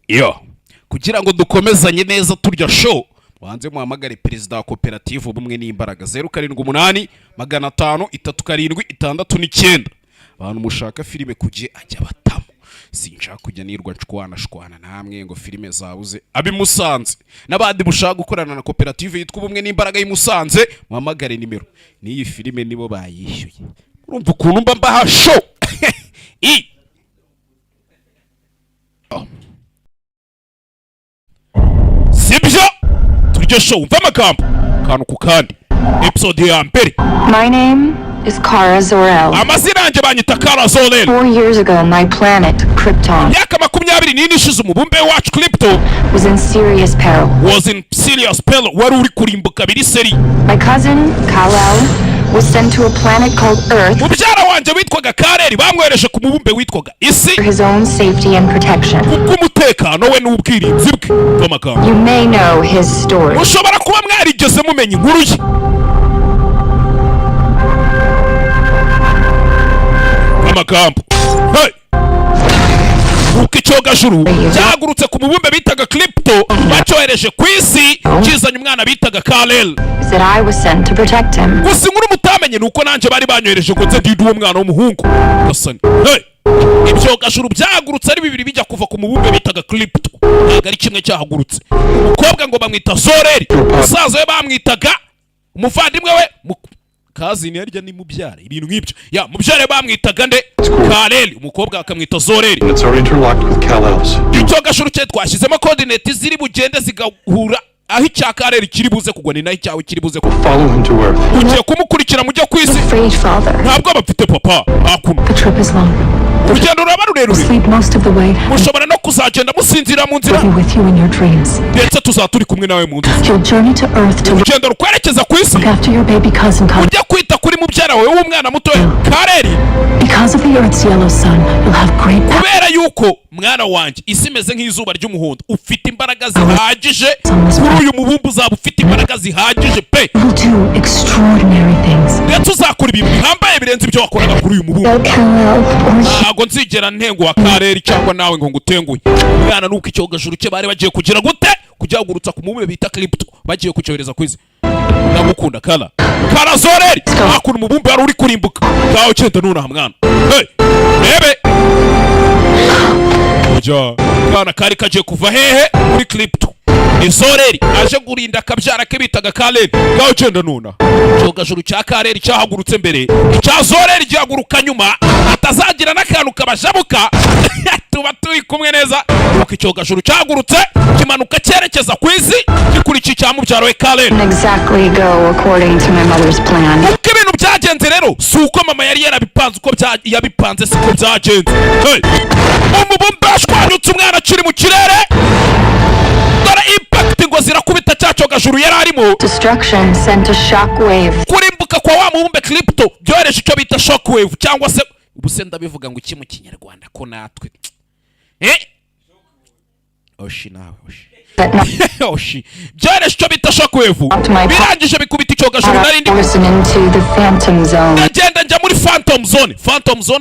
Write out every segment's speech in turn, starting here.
Yo, kugira ngo dukomezanye neza turya show wanze muhamagare perezida wa koperative ubumwe n'imbaraga 078 500 376 abantu mushaka filime kujye ajya batamo sinshaka kujya nirwa nshwana namwe ngo filime zabuze abimusanze nabandi mushaka gukorana na koperative yitwa ubumwe n'imbaraga y'Imusanze muhamagare nimero niyi filime nibo bayishyuye urumva ukuntu mba show Sibyo turyo show umva amagambo kantu ku kandi episode ya mbere. My name is Kara Zor-El. Amazina yanjye banyita Kara Zor-El. 4 years ago my planet Krypton yaka 20 nishize umubumbe wacu Krypton was in serious peril. wari uri kurimbuka biri seri. My cousin Kal-El was sent to a planet called Earth mubyara wanje witwaga Kareli bamwereje ku mubumbe witwaga isi for his own safety and protection. kubw'umutekano we n'ubwirinzi bwe bw'amagambo. You may know his story. Ushobora kuba mwarigeze mumenya inkuru ye amagambo. Hey! Uko icyogajuru cyagurutse ku mubumbe bitaga Krypton bacyohereje ku isi kizanye umwana bitaga Kal-El. That I was sent to protect him. Gusa inkuru mutamenye nuko nanje bari banyohereje ngo nze ndide uwo mwana w'umuhungu gasani. Hey! Ibyogajuru byagurutse ari bibiri bijya kuva ku mubumbe bitaga Krypton ntabwo ari kimwe cyahagurutse. Umukobwa ngo bamwita Zor-El, umusaza we bamwitaga umuvandimwe we kazini yarya ni mubyara ibintu nk'ibyo ya mubyara bamwitaga nde Kal-El, umukobwa akamwita Zor-El. It's already interlocked with Kal-El's. Icyogajuru cye twashyizemo coordinates ziri bugende zigahura aho icya Kal-El kiri buze kugwa ni naho icyawe kiri buze follow him to Earth. ugiye kumukurikira mujya ku isi. Afraid, Father. Ntabwo bafite papa hakuno. The trip is long. Urugendo ruraba rurerure. Sleep most of the way. Mushobora no kuzagenda musinzira mu nzira. Be with you in your dreams. Ndetse tuzaturi kumwe nawe mu nzira. You'll journey to Earth to look Urugendo rukwerekeza ku isi. after your baby cousin Kal-El. Ujya kwita kuri mubyara wawe w'umwana muto Kal-El. Because of the Earth's yellow sun, you'll have great power. Kubera yuko mwana wanjye isi imeze nk'izuba ry'umuhondo ufite imbaraga zihagije kuri uyu mubumbe uzaba ufite imbaraga zihagije pe. You'll do extraordinary things. Ndetse uzakora ibintu bihambaye birenze ibyo wakoraga kuri uyu mubumbe. Ntabwo nzigera ntenguha Kal-El cyangwa nawe ngo ngutenguye. Umwana nuko icyogajuru cye bari bagiye kugira gute kujyagurutsa ku mubumbe bita Krypton bagiye kucyohereza ku isi. Ndagukunda Kara Zor-El hakuno umubumbe wari uri kurimbuka ngaho cyenda nunaha mwana. Hey rebe ujya kana kari kagiye kuva hehe muri Krypton. Ni Zor-El aje gurinda akabyara ke bitaga Kal-El ngaho cyenda nuna. Icyogajuru cya Kal-El cyahagurutse mbere icya Zor-El gihaguruka nyuma atazagira n'akantu kabashabuka tuba turi kumwe neza. Uko icyogajuru cyahagurutse kimanuka cyerekeza ku isi gikurikiye icya mubyaro we Kal-El. Exactly go according to my mother's plan. Uko ibintu byagenze rero si uko mama yari yarabipanze uko yabipanze siko byagenze. Hey! Umubumbe ashwanyutse umwana akiri mu kirere dore impact ngo zirakubita cya cyogajuru yari arimo. Destruction sent a shockwave. Kurimbuka kwa wa mubumbe Krypton byohereje icyo bita shockwave cyangwa se ubuse ndabivuga ngo iki mu kinyarwanda ko natwe oshi nawe oshi byohereje icyo bita shockwave birangije bikubita icyogajuru narindi ndagenda njya muri phantom zone.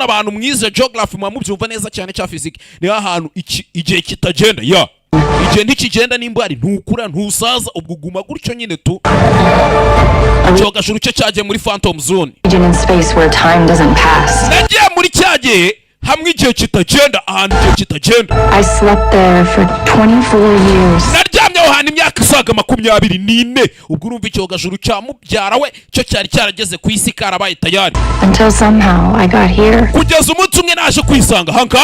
Abantu mwize geography mubyumva neza cyane cya physics ni ahantu igihe kitagenda ya igihe ntikigenda n'imbari ntukura ntusaza ubwo guma gutyo nyine tu. Icyogajuru cye cyagiye muri phantom zone. Nagiye muri cyagiye hamwe igihe kitagenda ahantu igihe kitagenda. I slept there for 24 years. Naryamye aho hantu imyaka isaga 24. Ubwo urumva icyogajuru cya mubyara we cyo cyari cyarageze ku isi karabaye tayari. Until somehow I got here. Kugeza umunsi umwe naje kwisanga hanga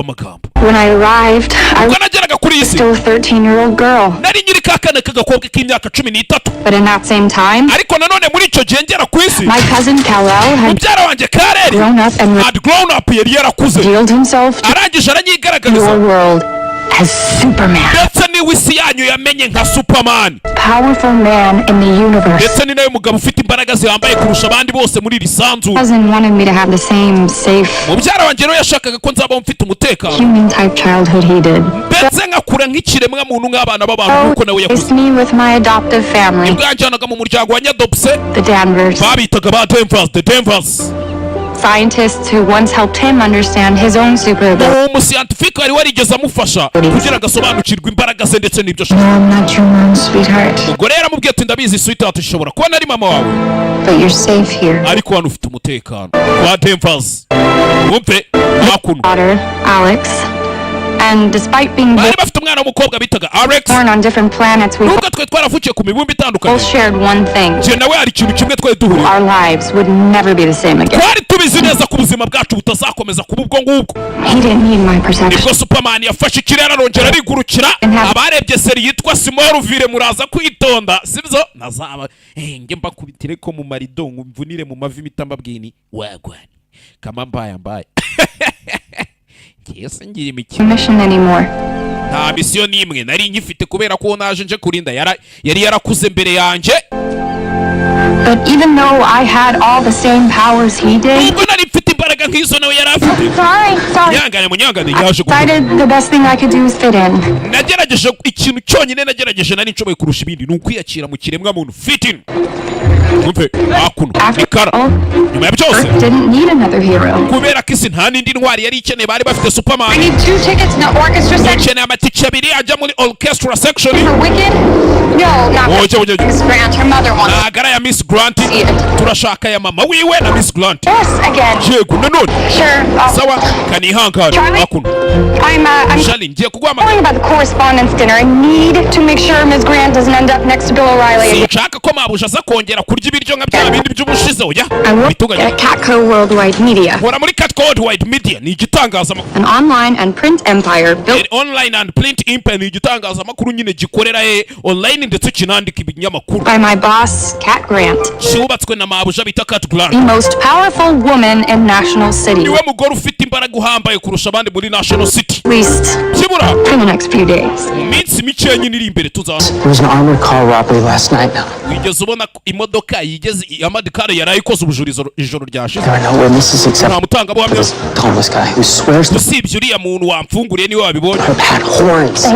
amagambo. When I arrived, I was nageraga kuri isi still a 13-year-old girl. nari nyiri kakana k'agakobwa k'imyaka 13. But in that same time, ariko nanone muri icyo gihe ngera ku isi my cousin Kal-El had mubyara wanjye Kal-El grown up yari yarakuze revealed himself to arangije aranyigaragariza your world as Superman. ndetse niwe isi yanyu yamenye nka Superman. Powerful man in the universe. ndetse ni nawe mugabo ufite imbaraga zihambaye kurusha abandi bose muri iri sanzu. Cousin wanted me to have the same safe mubyara wanjye rero yashakaga ko nzaba mfite umutekano human type childhood he did. ndetse nkakura nk'ikiremwa muntu nk'abana b'abantu nk'uko nawe yakuze. Placed me with my adoptive family, ubwo yanjyanaga mu muryango wa Nyadopse the Danvers. babitaga ba Denvers, the Denvers. scientist who once helped him understand his own superability. umuscientifique wari warigeze amufasha kugira ngo asobanukirwe imbaraga ze ndetse n'ibyo ashaka. No, I'm not your mom, sweetheart. ubwo rero amubwiye ati ndabizi sweetheart ushobora kubona ari mama wawe But you're safe here. ariko hano ufite umutekano kwa Denvers wumve hakuno Daughter, Alex. And despite being bari bafite umwana w'umukobwa bitaga Alex born on different planets, we nubwo twe twaravukiye ku mibumbe itandukanye both shared one thing. je nawe hari ikintu kimwe twari duhuriye Our lives would never be the same again. twari tubizi neza ko ubuzima bwacu butazakomeza kuba ubwo ngubwo. He didn't need my protection. nibwo Superman yafashe ikirere arongera arigurukira abarebye seri yitwa Smallville muraza kwitonda sibyo nazaba nge mbakubitire ko mu marido ngumvunire mu mavi mitambabwini wagwani kama mbaya Kese ngira imikino Mission anymore. nta misiyo n'imwe nari nyifite kubera ko naje nje kurinda yari yarakuze mbere yanjye. But even though I had all the same powers he did, ubwo nari mfite imbaraga nk'izo nawe yari afite. sorry. Nyangane munyangane I yaje decided the best thing I could do is fit in. nagerageje ikintu cyonyine nagerageje nari nshoboye kurusha ibindi ni ukwiyakira mu kiremwa muntu fit in. Umve hakuno ikara nyuma ya byose Didn't need another hero. kubera ko isi nta n'indi ntwari yari ikeneye bari bafite I Superman. need 2 tickets in the orchestra section ikeneye amatike abiri ajya muri orchestra section. for Wicked. No, not Oje. Miss Grant. Her mother wants. nagara ya Miss Grant turashaka ya mama wiwe na Miss Grant. Yes, again. yego nanone Sure. sawa kanihangane Charlie? hakuno I'm Charlie ngiye calling kugwama about the correspondence dinner. I need to make sure Miss Grant doesn't end up next to Bill O'Reilly again. sinshaka ko mabuja aza kongera kurya ibiryo nka bya bindi by'ubushize oya I work bituganye at Catco Worldwide Media, hora muri Catco Worldwide Media ni igitangazamakuru an online and print empire built online and print imprint ni igitangazamakuru nyine gikorera online ndetse kinandika ibinyamakuru by my boss, Cat Grant, cyubatswe na mabuja bita Cat the Grant. most powerful woman in National City. niwe mugore ufite imbaraga uhambaye kurusha abandi muri National City. At least kibura for the next few days. mu minsi mike nyine iri imbere tuzaza. There was an armored car robbery last night. wigeze ubona ko imodoka yigeze amadikare yari ayikoze ubujurizo ijoro ryashize. There are no witnesses except nta mutangabuhamya this homeless guy who swears the usibye uriya muntu wamfunguriye niwe wabibonye perp had horns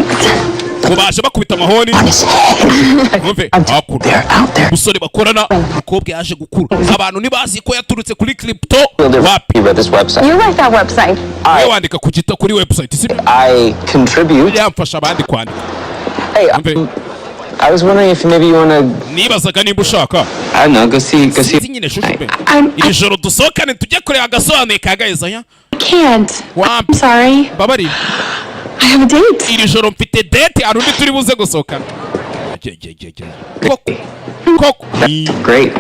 ngo baje bakubita amahoni. on his head. Umve hakuno They're out there. umusore bakorana umukobwa yaje gukura abantu ntibazi ko yaturutse kuri crypto wapi You read this website. You like that website? we wandika kuri website sibyo I contribute. yamfasha abandi kwandika. Hey, Umve I was wondering if maybe you wanna, nibazaga nimba ushaka I don't know, go see. sinzi nyine shushu be I iri joro dusohokane tujye kureba agasobanuye ka gaheza can't. Wamp. I'm sorry. babari I have a date. iri joro mfite date hari undi turi buze gusohokana. koko ni Great,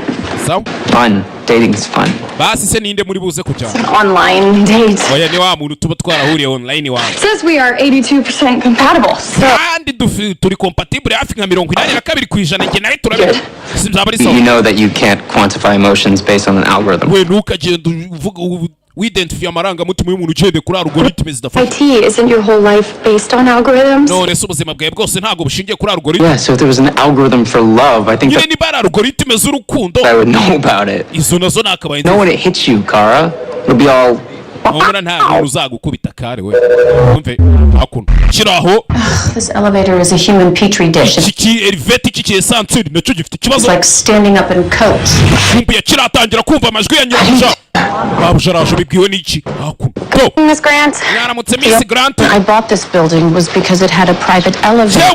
sawa fun. Dating's fun. basi se ninde muri buze kujyana. Online date. oya ni wa muntu tuba twarahuriye online wawe Says we are 82% compatible. So kandi turi compatible hafi nka 82% njye nawe turabona sinzaba ari You sawa. know that you can't quantify emotions based on an algorithm. we ntukagenda uvuga widentify amarangamutima y'umuntu ugende kuri algoritme zidafasha. IT isn't your whole life based on algorithms? none se ubuzima bwawe bwose ntabwo bushingiye kuri algoritme. Yeah, so if there was an algorithm for love, I think nyine that niba ari algoritme z'urukundo I would know about it. izo nazo nakabaye Know when it hits you, Kara, it'll be all. nkabona nta muntu uzagukubita kare we umve hakuno kiraho This elevator is a human petri dish. It's iki elevate iki esanseri nacyo gifite ikibazo. like standing up in coats. kumbuye kiratangira kumva amajwi ya nyabuja babuja araje bibwiwe n'iki hakuno go Miss Grant, mwaramutse Miss Grant. I bought this building was because it had a private elevator.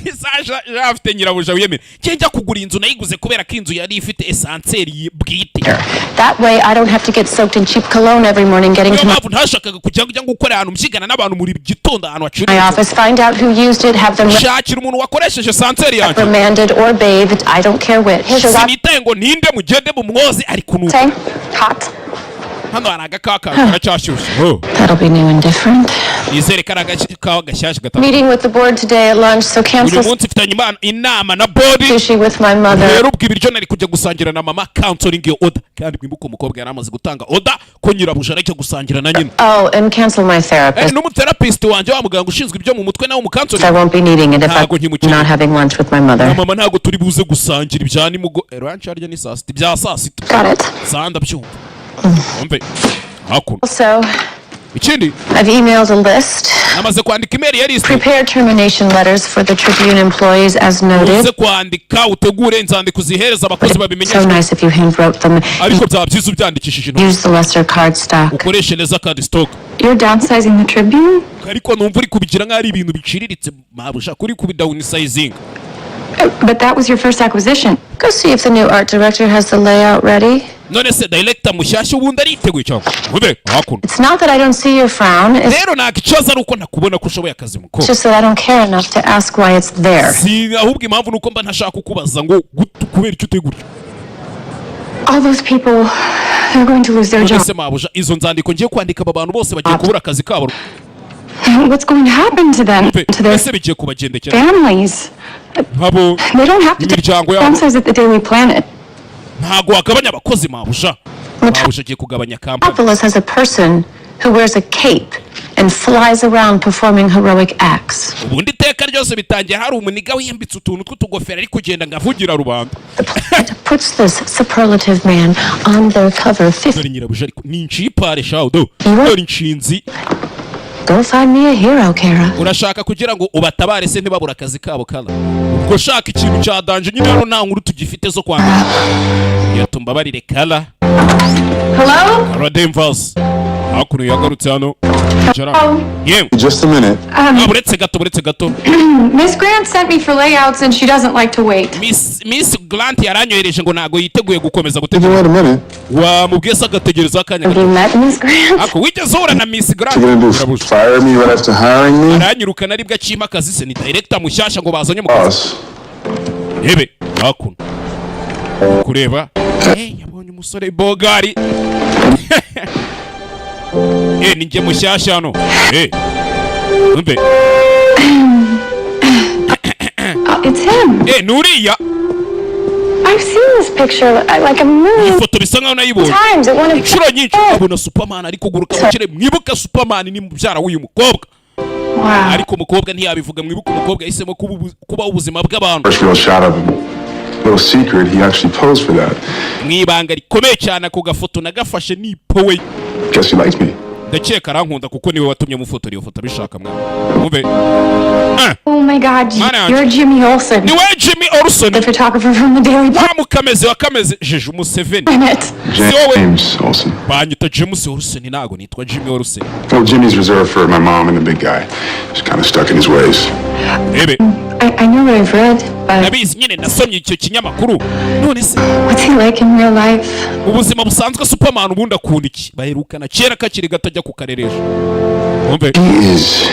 jewe afite nyirabuja wiyemera njya kugura inzu nayiguze kubera ko inzu yari ifite esanseri bwite. That way I don't have to get soaked in cheap cologne every morning getting niyo to my mpamvu ntashakaga kujya gukora ahantu mbyigana n'abantu muri gitondo ahantu my hacururiza. office, find out who used it, have them shakira umuntu wakoresheje esanseri yanjye. reprimanded or bathed. I don't care which. sinitaye ngo ninde mugende mumwoze ariko nuko say hot. hano hari agakawa karacyashyushye. That'll be new and different. nizere ko ari agakawa gashyashya gatatu. Meeting with the board today at lunch, so uyu cancel munsi mfitanye inama na bodi. sushi with my mother. rero ubwo ibiryo nari kujya gusangira na mama counseling iyo oda kandi mwibuke umukobwa yari amaze gutanga oda ko nyirabuja arajya gusangira na nyina. Oh, and cancel my therapist. n'umuterapist wanjye wa muganga ushinzwe ibyo mu mutwe nawe I umukanseling. won't be needing it if Ntago I'm nkimukeneye. not having lunch with my mother. na mama ntabwo turi buze gusangira ibya ranch harya ni saa sita ibya saa sita Got it. saa ndabyumva. umve hakuno Also, ikindi I've emailed a list. namaze kwandika email ya list Prepare termination letters for the Tribune employees as uze noted. kwandika utegure inzandiko zihereza abakozi So babimenyeshwa nice if you handwrote them. ariko byaba byiza ubyandikishije intoki Use the lesser card stock. ukoreshe neza card stock You're downsizing the Tribune? ariko numva uri kubigira nk'aho ari ibintu biciriritse mabusha kuri kubidownsizing But that was your first acquisition. Go see if the new art director has the layout ready. none se director mushyashya ubundi ariteguye cyangwa ube hakuno It's not that I don't see your frown. It's rero nta kibazo ari uko nakubona ko ushoboye akazi mukuru just that I don't care enough to ask why it's there. si ahubwo impamvu nuko mba ntashaka kukubaza ngo kubera icyo utegura All those people, they're going to lose their none jobs. se mabusha izo nzandiko ngiye kwandika aba bantu bose bagiye kubura akazi kabo What's going to happen to them? To their ese bigiye kubagendekera families? nkabo They don't have to imiryango yabo downsize at the Daily Planet. ntago wagabanya abakozi mabusha mabusha agiye kugabanya kampani Metropolis has a person who wears a cape and flies around performing heroic acts. ubundi iteka ryose bitangiye hari umuniga wiyambitse utuntu tw'utugofero ari kugenda ngavugira rubanda It puts this superlative man on their cover. dore nyirabuja ariko ni incipare shawdo dore inshinzi Go find me a hero, Kara. urashaka kugira ngo ubatabare se ntibabura akazi kabo kala ubwo shaka ikintu cya danje nyine rero nta nkuru tugifite zo kwandika yatumba barire kala Hello? kala Denvers hakuno yagarutse hano jara yewe Just a minute. buretse gato Miss Grant sent me for layouts and she doesn't like to wait. Miss Grant yaranyohereje ngo ntago yiteguye gukomeza Wait a gutegereza minute. wamubwiye se agategereza akanya Have you met Miss Grant? ako wigeze uhura na Miss Grant What you gonna do? Urabuja. Fire me right after hiring me? aranyirukana aribwo akima akazi se ni director mushyashya ngo bazanye mu kazi Boss. Ebe hakuno kureba yabonye umusore bogari ni njye mushyashya hano umbe It's him. nuriya I've seen this picture like a million ifoto bisa nkaho nayibonye times at one of inshuro nyinshi abona Superman ari kuguruka mu kirere mwibuka Superman ni mubyara w'uyu mukobwa Wow. ariko umukobwa ntiyabivuga mwibuka umukobwa yahisemo kuba ubuzima bw'abantu First real shot of him. Little secret, he actually posed for that. mwibanga rikomeye cyane ako gafoto nagafashe nipowe Guess he likes me. ndakeka arankunda kuko niwe watumye mufotora iyo foto abishaka mwana umve Oh my God, Mana. you're Jimmy Olsen, niwe Jimmy Olsen the photographer from the Daily wamukameze wakameze jeje umuseveni Planet. James Olsen. banyita James Olsen ntago nitwa Jimmy Olsen Well, Jimmy's reserved for my mom and the big guy. He's kind of stuck in his ways. rebe I know what I've read, but nabizi nyine nasomye icyo kinyamakuru none se what's he like in real life? ubuzima busanzwe Superman ubundi akunda iki baherukana kera kakiri gato ajya kukareresha umve He is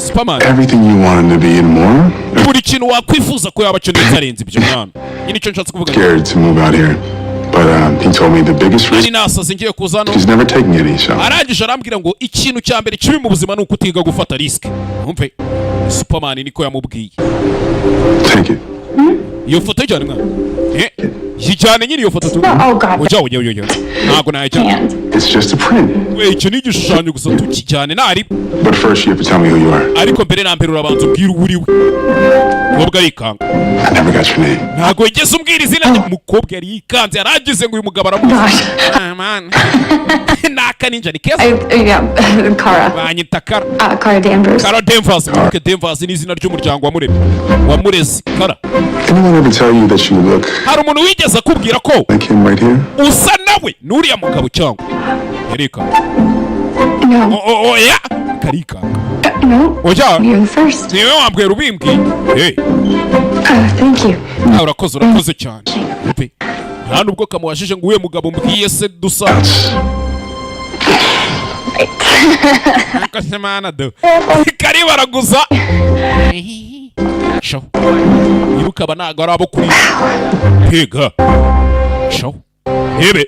Superman everything you want him to be and more. buri kintu wakwifuza ko yaba cyo ndetse arenze ibyo mwana nyine icyo nshatse kuvuga Scared to move out here. But he told me the biggest nari risk, nasaze ngiye kuza hano he's never taking any, so. arangije arambwira ngo ikintu cya mbere kibi mu buzima ni ukutiga gufata risk umve Superman niko yamubwiye Take it. iyo foto ijyane mwana yijyane nyine iyo foto tu Oh God, ujya ntago nayijyana can't. It's just a print. we icyo ni igishushanyo gusa tukijyane ntari But first, you have to tell me who you are. ariko mbere na mbere urabanza ubwira uwo uriwe umukobwa arikanga I never got your name. ntago yigeze umbwira izina rye umukobwa yari yikanze yaragize ngo uyu mugabo aramuzi naka ninja ni keza Yeah, Kara. banyita Kara Kara Danvers. Kara Denvers mwibuke Denvers ni izina ry'umuryango wamurezi Kara Anyone ever tell you that you look hari umuntu wigeze akubwira ko like him right here? usa nawe n'uriya mugabo cyangwa yarikanga No, oya karikanga no. oya You're the first. niwe wambwira ubimbwiye Thank you. urakoze cyane Mpe, nta nubwo kamuwajije ngo uwe mugabo mbwiye se dusa akasemana do kari baraguza show ibuka aba ntago ari abo kuri pega show ebe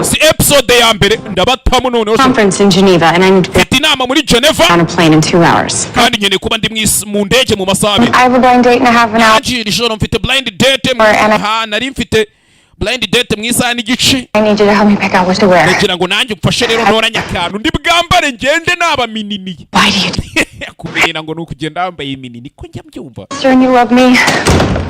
si episode ya mbere ndabatamu noneho Conference in Geneva, and I need to be mfite inama muri Geneva on a plane in 2 hours. kandi nkeneye kuba ndi mu ndege mu masaha abiri I have a blind date in a half an hour. nanjye iri joro mfite blind date nari mfite blind date mu isaha n'igice I need you to help me pick out what to wear. ndagira ngo nanjye umfashe rero ntoranye akantu ndi bwambare ngende naba minini Why do you ngira ngo nukugenda wambaye imini niko njya mbyumva And you love me?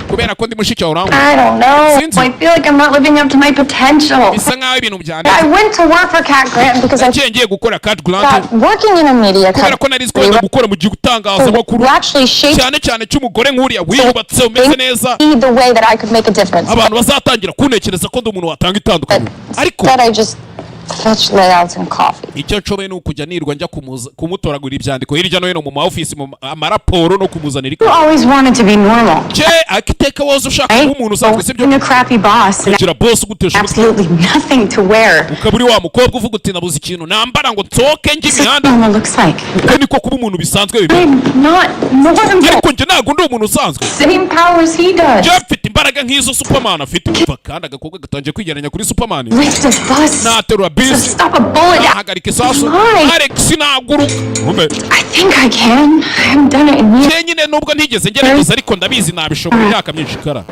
kubera ko ndi mushiki wawe urangwa I don't know. Since- I feel like I'm not living up to my potential. bisa nkaho ibintu byanditse I went to work for Cat Grant because I nagiye ngiye gukora Cat Grant thought working in a media kubera ko nari nzi gukora mu gihe utangazamakuru would actually shape cyane cyane cy'umugore nk'uriya wiyubatse umeze neza me the way that I could make a difference. abantu bazatangira kuntekereza ko ndi umuntu watanga itandukanye ariko Instead, I just fetch layouts and coffee. icyo nshoboye ni ukujya nirwa njya kumutoragura ibyandiko hirya no hino mu maofisi mu amaraporo no kumuzanira You always wanted to be normal. cye akiteka woza ushaka Right? kuba umuntu usanzwe sibyo Being a crappy boss and kugira boss ugutesha umutwe absolutely nothing to wear. ukaba uri wa mukobwa uvuga uti nabuze ikintu nambara ngo nsohoke njye This is what imihanda normal looks like. uko niko kuba umuntu bisanzwe bimeze I'm not normal. ariko njye ntabwo ndi umuntu usanzwe Same powers he does. njye mfite imbaraga nk'izo Superman afite umva kandi agakobwa gatangiye kwigereranya kuri Superman Lift a bus. naterura To bisi stop a bullet. ahagarika isasu Why? Alex naguruka I think I can. I haven't done it in years. njye nyine nubwo ntigeze ngerageza ariko ndabizi nabishobora imyaka myinshi kara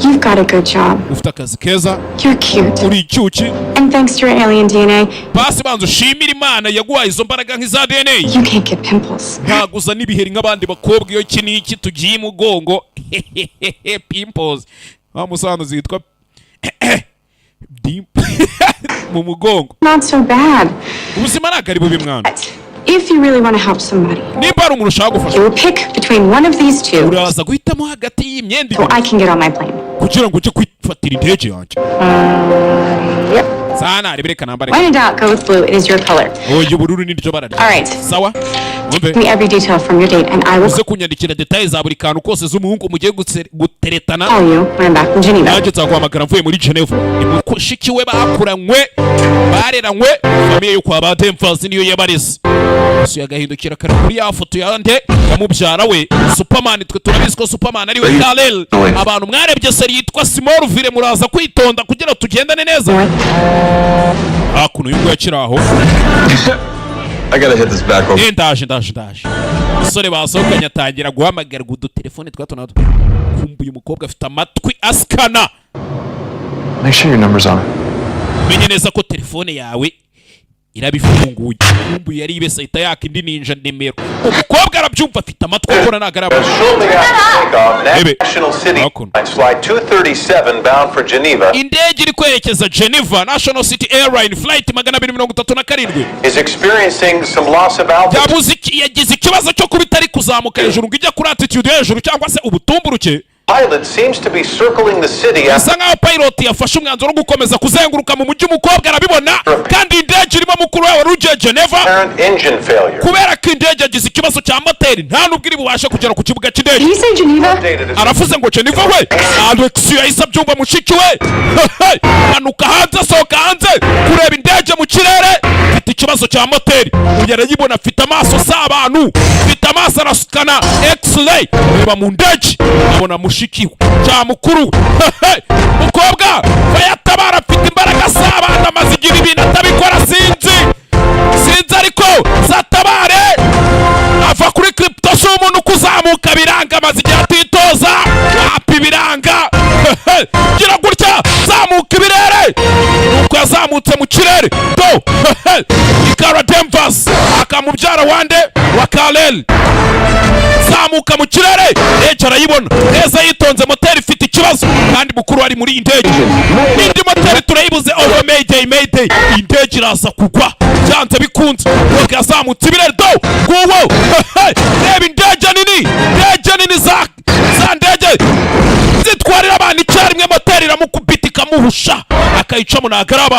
You've got a good job. ufite akazi keza You're cute. uri icyuki And thanks to your alien DNA, basi banza ushimira imana yaguhaye izo mbaraga nk'iza DNA you can't get pimples. ntaguza n'ibiheri nk'abandi bakobwa iyo iki n'iki tugiye imugongo pimples wa musanzu zitwa mu mugongo Not so bad. ubuzima ntabwo ari bubi mwana But if you really want to help somebody, nimba hari umuntu ushaka gufasha you will pick between one of these two uraza guhitamo hagati y'imyenda so ibiri I can get on my plane. kugira ngo ujye kwifatira indege yanjye Yep. sana reka nambare When in doubt, go with blue. It is your color. oya ubururu niryo bara All right. sawa umve Give me every detail from your date, and I will uze kunyandikira details za buri kantu kose z'umuhungu mugiye guteretana call you when I'm back from Geneva. nanjye nzaguhamagara mvuye muri Geneva ni mushiki we bakuranywe bareranywe famiye yo kwa ba Demfasi niyo yabareze Yesu yagahindukira kare kuri ya foto yande yamubyara we Superman twe turabizi ko Superman ari we Kal-El abantu mwarebye seri yitwa Smallville muraza kwitonda kugira tugendane neza hakuno y'ubwo yakiraho I gotta hit this back road. ndaje umusore basohokanye atangira guhamagarwa udutelefone twa tunato kumbuye umukobwa afite amatwi asikana Make sure your number's on it. menye neza ko telefone yawe irabifunguye kumbuye yari ibese ahita yaka indi ninja nimero umukobwa arabyumva afite amatwi akora ntagaraba Shortly after takeoff, Maybe. National City Welcome. Airlines Flight 237 bound for Geneva indege iri kwerekeza Geneva National City Airline flight 237 is experiencing some loss of altitude. yagize ikibazo cyo kuba itari kuzamuka hejuru ngo ijya kuri altitude hejuru cyangwa se ubutumburuke Pilot seems to be circling the city bisa after nkaho pilot yafashe umwanzuro wo gukomeza kuzenguruka mu mujyi umukobwa arabibona kandi indege irimo mukuru we wari ugiye Geneva apparent engine failure. kubera ko indege yagize ikibazo cya moteri nta nubwo iri bubashe kugera ku kibuga Did cy'indege you say Geneva? Updated as aravuze ngo Geneva we Alex yahise abyumva mushiki we manuka hanze asohoka hanze kureba indege mu kirere mfite ikibazo cya moteri uyu arayibona afite amaso si abantu afite amaso arasukana x-ray reba mu ndege abona mushiki we cya mukuru mukobwa bayatabara afite imbaraga si abantu amaze igihe ibintu atabikora sinzi ariko zatabare ava kuri crypto si umuntu kuzamuka biranga amaze igihe atitoza wapa ibiranga gira gutya zamuka ibirere nuko yazamutse mu kirere do ikara Demfas akamubyara wande wa Kal-El zamuka mu kirere ndege arayibona neza yitonze moteri ifite ikibazo kandi mukuru ari muri indege indi moteri turayibuze over mayday indege iraza kugwa byanze bikunze nuko yazamutse ibirere do nguwo reba indege nini za ndege zitwarira abantu icyarimwe moteri iramukubita ikamuhusha akayicamo nagaraba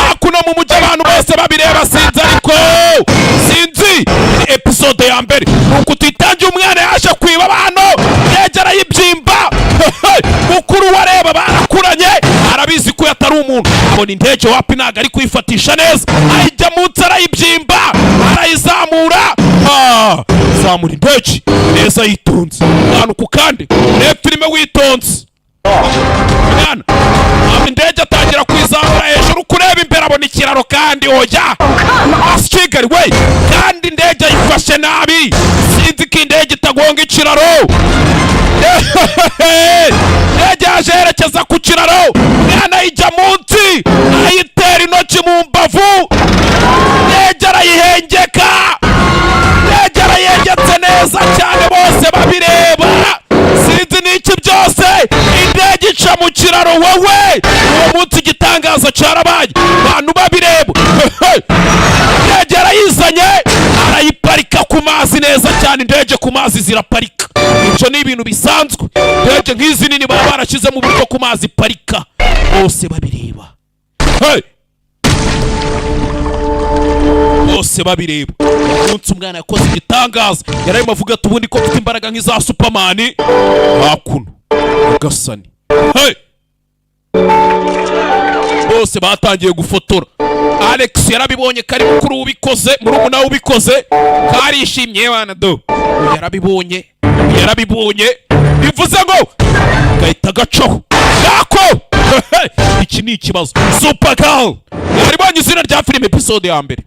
hakuno mu mujyi abantu bose babireba sinzi ni episode ya mbere nuko utitangiye umwana yaje kwiba abantu ndege arayibyimba mukuru wareba barakuranye arabizi ko yatari umuntu abona indege wapi ntago ari kuyifatisha neza ayijya munsi arayibyimba arayizamura zamura indege neza yitonze ahantu ku kandi reba filime witonze mwana indege atangira kwizamura hejuru kureba imbere abona ikiraro kandi oya Kigali we kandi indege ayifashe nabi sinzi ko indege itagonga ikiraro indege yaje yerekeza ku kiraro mwana ayijya munsi ayitera intoki mu mbavu indege arayihengeka indege arayengetse neza neza cyane bose babireba sinzi n'iki byose indege ica mu kiraro wowe uwo munsi igitangaza cyarabaye abantu babireba indege arayizanye arayiparika ku mazi neza cyane indege ku mazi ziraparika ibyo ni ibintu bisanzwe indege nk'izi nini baba barashyize mu buryo ku mazi parika bose babireba bose babireba umunsi umwana yakoze igitangaza yararimo avuga ati ubundi ko mfite imbaraga nk'iza Superman hakuno gasani bose batangiye gufotora Alex yarabibonye kari mukuru ubikoze murumuna ubikoze karishimye wana do yarabibonye bivuze ngo gahita gacaho nako iki ni ikibazo Supergirl yaribonye izina rya filime episode ya mbere.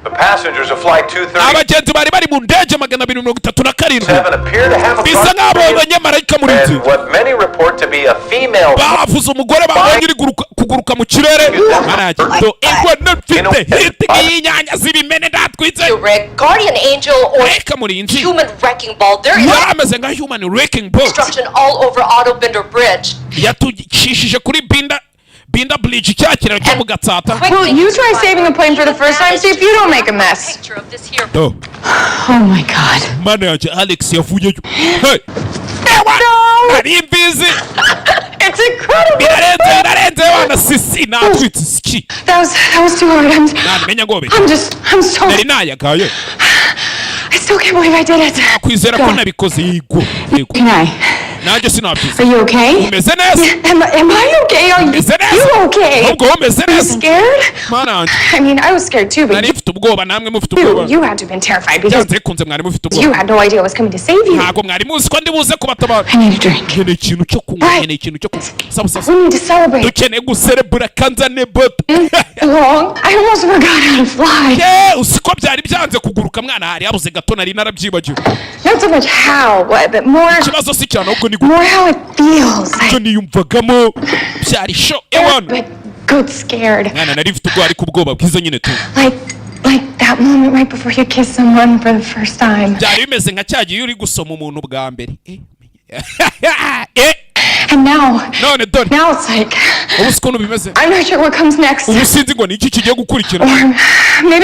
The passengers of flight 230 abagenzi bari bari mu ndege 237 bisa nk'abo banyamarayika muri nzi what many report to be a female bavuze umugore babonye iri kuguruka mu kirere maragito ego nafite hiti y'inyanya zibimene ndatwitse Guardian Angel or human wrecking ball. There is yarameze nka human wrecking ball destruction all over Autobinder Bridge. yatucishije kuri Binda Bridge cyakira cyo mu Gatsata. Well, you try saving the plane for the first time, see if you don't make a mess. Oh my God. Manager Alex yavuyeyo. Hey. Ari busy. It's incredible. Birarenze wana sisi natwitse ski. That was too hard. I'm so. Nari nayagaye. I still can't believe I did it. Kwizera ko nabikoze yego. Can I? Nanjye sinabyize. Are you okay? Umeze neza? Am I okay? Are you okay? Ubwo umeze Are you neza? scared? Mananje. I mean, I was scared too, but nari mfite ubwoba namwe mufite ubwoba. you had to have been terrified because Kunze mwari mufite ubwoba. you had no idea I was coming to save you. Ntago mwari muzi ko ndi buze kubatabara. I need a drink. Nkeneye ikintu cyo kunywa, nkeneye ikintu cyo kunywa. We need to celebrate. Dukeneye guserebura kanzane boto. Long. I almost forgot how to fly. Usiko byari byanze kuguruka mwana hari yabuze gato nari narabyibagiwe. Not so much how, but more. Ikibazo si cyane ahubwo ni more how it feels. Icyo niyumvagamo byari show But good scared. mwana nari mfite ubwo ariko ubwoba bwiza nyine tu. Like that moment right before you kiss someone for the first time. Byari bimeze nka cyagiye uri gusoma umuntu bwa mbere. And now it's like I'm not sure what comes next. Or maybe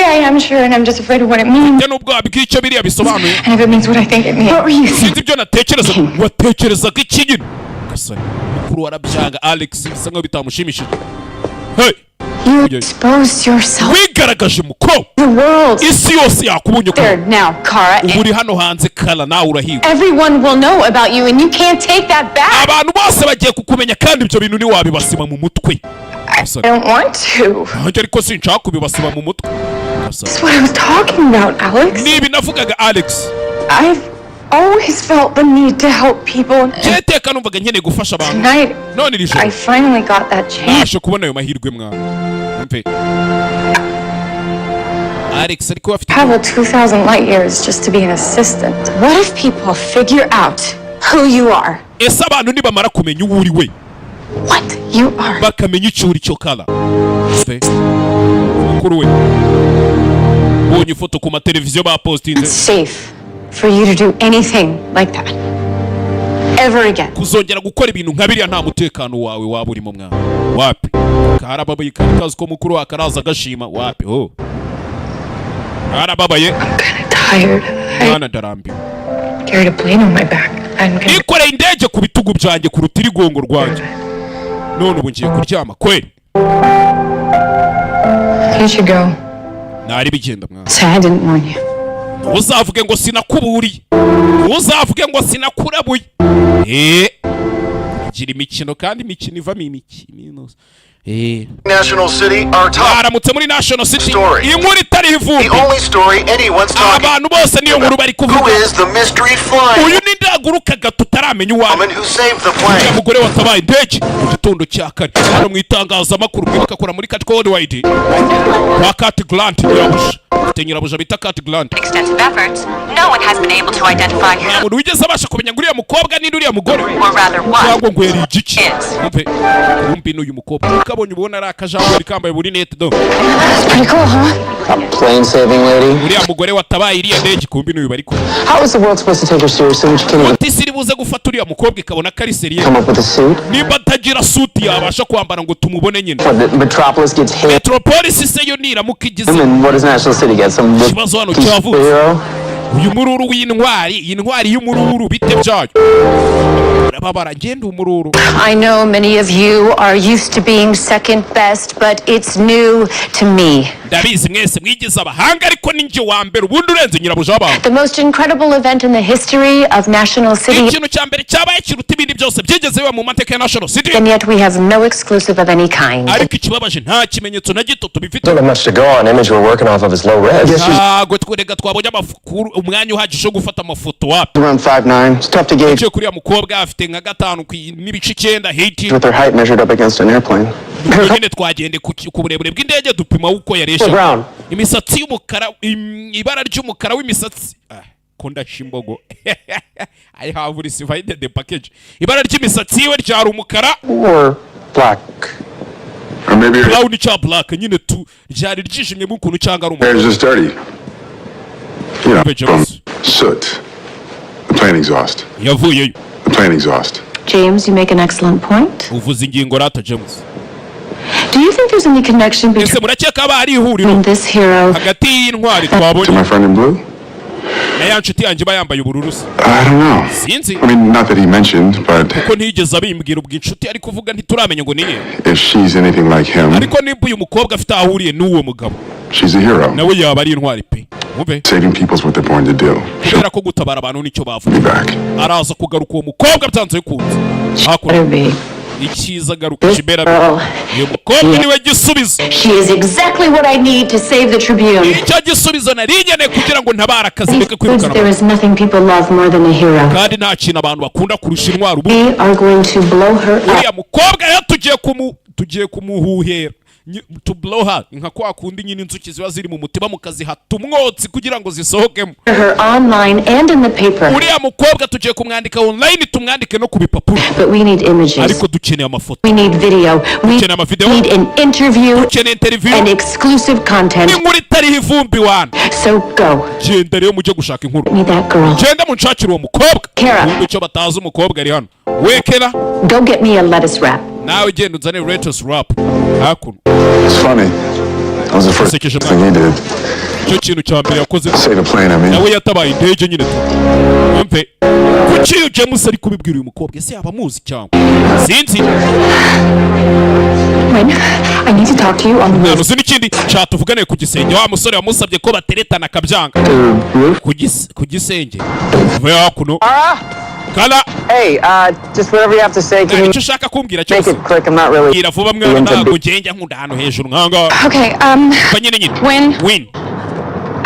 I am sure and I'm just afraid of what it means. And if it means what I think it means. What were you thinking? You exposed yourself. The world. There now, Kara. Everyone will know about you and you can't take that back. I don't want to. That's what I was talking about, Alex. I've always felt the need to help people. Tonight, I finally got that chance. Travel 2,000 light years just to be an assistant. What if people figure out who you are? What you are. It's safe for you to do anything like that ever again. Kuzongera gukora ibintu nka biriya nta mutekano wawe waba urimo mwana wapi karababaye kazi ko mukuru akaraza gashima wapi karababaye. I'm kind of tired. Mwana ndarambiwe. Carried a plane on my back. Nikoreye indege ku bitugu byanjye ku rutirigongo rwanjye none ubu ngiye kuryama kweli. You should go. Nari bigenda mwana. So I didn't warn you. Uzavuge ngo sinakuburiye, uzavuge ngo sinakurabuye. Gira imikino kandi imikino ivamo imikino. National City, our top Aramutse muri National City. Inkuru itari ivumbi. The only story anyone's talking. Abantu bose niyo nkuru bari kuvuga. Who is the mystery flying? Uyu ni ndagurukaga tutaramenya uwawe. Woman who saved the plane. Umugore watabaye indege mu gitondo cya kane. Hano mu itangazamakuru bakakora muri Cat Worldwide. Wa Cat Grant nyirabuja. Nyirabuja bita Cat Grant. Extensive efforts, no one has been able to identify her. nta muntu wigeze abasha kumenya ngo uriya mukobwa ni uriya mugore Or rather, cyangwa one. ngo yari igiki Is. umve kumbi n'uyu mukobwa ukabonye ubona ari akajambo kambaye buri net do That's pretty cool, huh? A plane saving lady. uriya mugore watabaye iriya ndege kumbi n'uyu bari kumwe How is the world supposed to take her seriously when she can't even isi buze gufata uriya mukobwa ikabona ko ari seriye come up with a suit? niba atagira suti yabasha kwambara ngo tumubone nyine What, the Metropolis gets hit? Metropolis se yo niramuka igize And what does National City get? Some ikibazo hano rookie cyavuze superhero? uyu mururu w'intwari iyi ntwari y'umururu bite byayo urababara ngenda umururu I know many of you are used to being second best, but it's new to me. ndabizi mwese mwigize abahanga ariko ninjye wa mbere ubundi urenze nyirabuja w'abantu The most incredible event in the history of National City, ikintu cya mbere cyabaye kiruta ibindi byose byigeze biba mu mateka ya National City and yet we have no exclusive of any kind. ariko ikibabaje nta kimenyetso na gito tubifite Don't have much to go on. Image we're working off of is low res. ntabwo twereka twabonye umwanya uhagije wo gufata amafoto wapi Around 5'9". It's tough to gauge uciye kuri ya mukobwa afite nka gatanu n'ibice 9 hiti with her height measured up against an airplane. nyine twagende ku burebure bw'indege dupima uko yaresha Brown. imisatsi y'umukara ibara ry'umukara w'imisatsi ko ndashimbogo I have received the package ibara ry'imisatsi yiwe ryari umukara Or black. Or maybe her brown cya black nyine tu ryari ryijimye mu kuntu cyangwa ari hair's umukara just dirty. You know, But from James- soot. The plane exhaust. yavuyeyo The plane exhaust. James, you make an excellent point. uvuze ingingo rata James Do you think there's any connection ese between murakeka haba hari ihuriro this hero hagati y'intwari To twabonye my friend in blue? na ya nshuti yanjye iba yambaye ubururu se I don't know. sinzi I mean, not that he mentioned, but ko ntiyigeze abimbwira ubwo inshuti ari kuvuga ntituramenya ngo niye if she's anything like him, ariko nimba uyu mukobwa afite aho ahuriye n'uwo mugabo she's a hero. nawe yaba ari intwari pe mube Saving people's what they're born to do. She'll kubera ko gutabara abantu nicyo be bavuga back. araza kugaruka uwo mukobwa byanze bikunze hakuno better be? icyiza agaruka This kibera girl, uyu mukobwa niwe gisubizo she is exactly what I need to save the Tribune. icyo gisubizo nari nkeneye kugira ngo ntabare akazi These reke foods, kwirukana there is nothing people love more than a hero. kandi nta kintu abantu bakunda kurusha intwari ubu We are going to blow her up. uriya mukobwa rero tugiye kumuhuhera to blow her nka kwa kundi nyine inzuki ziba ziri mu mutima mukazihata umwotsi kugira ngo zisohokemo Her online and in the paper. uriya mukobwa tugiye kumwandika online tumwandike no ku bipapuro But we need images. ariko dukeneye amafoto We need video. We Dukeneye amavideo. need an interview dukeneye interview and exclusive content. n'inkuru itariho ivumbi wana So go. genda rero mujye gushaka inkuru Meet that girl. genda munshakire uwo mukobwa Kara. ubundi icyo batazi umukobwa ari hano wekera Go get me a lettuce wrap. nawe genda uzane lettuce wrap hakuno It's funny. That was the first Take your thing he did. icyo kintu cya mbere yakoze Save a plane, I mean. nawe yatabaye indege nyine wumve kuki iyo James ari kubibwira uyu mukobwa ese yaba amuzi cyangwa sinzi Wait, I need to talk to you on the nta nuzi n'ikindi cyatuvugane ku gisenge wa musore wamusabye ko bateretana akabyanga ku gisenge vuba hakuno kala Hey, just whatever you have to say. Can you icyo ushaka kumbwira make cyose it quick? I'm not really bwira vuba mwana ntabwo ngenge nkunda ahantu hejuru nkanga Okay, ko nyine nyine when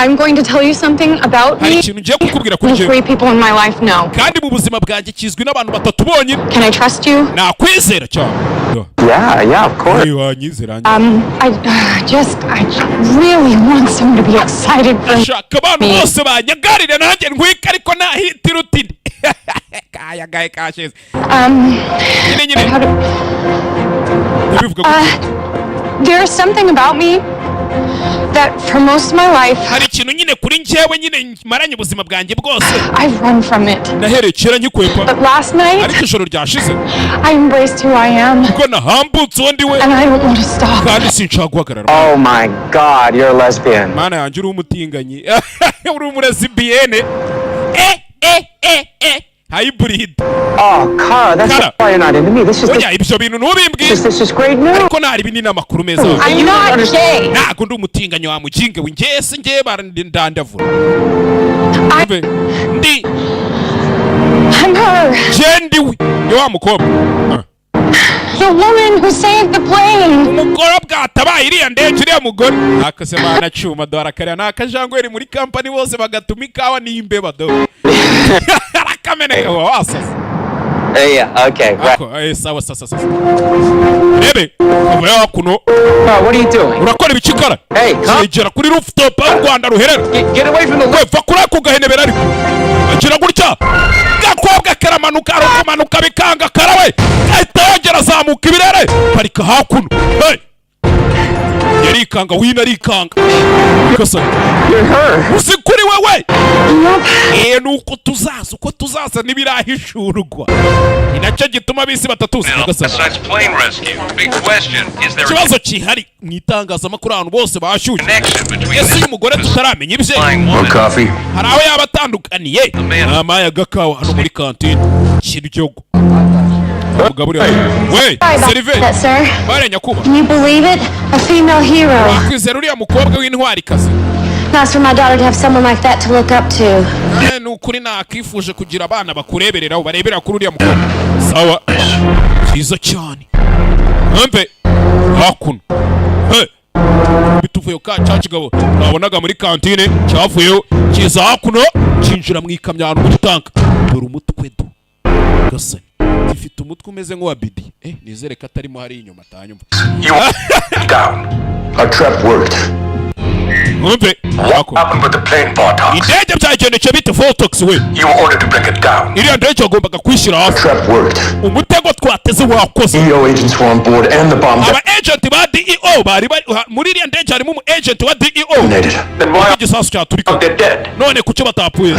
I'm going to tell you something about hari me ikintu ngiye kukubwira kuri only njyewe 3 people in my life know. kandi mu buzima bwanjye kizwi n'abantu batatu bonyine Can I trust you? nakwizera cyane Yeah, of course. wanyizera I really want someone to be excited for shaka abantu bose banyagarire nanjye ntwika ariko nahitira utine kayagaye kashize nyine nyine how to, ntibivuga gutya. there's something about me that for most of my life hari ikintu nyine kuri njyewe nyine maranye ubuzima bwanjye bwose I've run from it. nahereye kera nkikwepa But last night ariko ijoro ryashize I embraced who I am kuko nahambutse uwo ndi we and I don't want to stop. kandi sinshaka guhagarara Oh my God, you're a lesbian. mana yanjye uri umutinganyi uri umurezibiyene hybrid Oh, Kara, that's Kara. why you're not into me. This is oya ibyo bintu ntubimbwire this is great news. ariko ntari binini amakuru meza I'm not gay. ntago ndi umutinganyi wa muginge we njye se njye barandandavura Umve, ndi I'm her, njye ndiwe ni wa mukobwa the woman who saved the plane. umugore bwatabaye iriya ndege uriya mugore akase mana cyuma dore akarya ni akajangweri muri kampani bose bagatuma ikawa n'imbeba do arameneka wasaze Yeah, okay, right. Sawa sasa. Rebe, kuva hakuno. What are you doing? Urakora ibicikara. Hey, come. Yegera kuri rooftop y'u Rwanda ruherera. Get away from the left. Va kuri ako gahenebera ariko. Agira gutya. Gakobwa karamanuka arukumanuka bikanga karawe. Ahita yongera azamuka ibirere. Parika hakuno. Hey. Yarikanga wina arikanga. Kasa. You're her. Usikuri wewe. Nuko tuzaza nibirahishurwa. Inacyo gituma bisi batatuzi kasa. Kibazo kihari mwitangazamakuru abantu bose bashyuye. Ese umugore tutaramenya ibye. Hari aho yabatandukaniye. Mama ya gakawa hano muri kantine. Kiryogo. Wait, that, sir. Nyakuba. Can you believe it? A female hero. Wakwizera uriya mukobwa w'intwari kazi. Nice for my daughter to have someone like that to look up to. Nukuri nakifuje kugira abana bakureberera barebera kuri uriya mukobwa. Sawa. Cyiza cyane. Mbe hakuno. Hey. Bituvuye ka cyakigabo. Nabonaga muri kantine cyavuyeho kiza hakuno cinjira mu ikamyano mu tanka. Dore umutwe do. Gasani. Gifite umutwe umeze nk'uwa Bidi. Nizere ko atarimo hari inyuma atanyumva. Down. Our trap worked. What happened with the plane, Bartok? Indege byagendekeye bite Voltox we? You were ordered to bring it down. Iriya ndege yagombaga kwishyira hafi. Trap worked. Umutego twateze wakoze. EO agents were on board and the bomb. Aba agent ba DEO bari muri iriya ndege harimo umu agent wa DEO. Then why igisasu cyaturika? they're dead? None kuki batapfuye?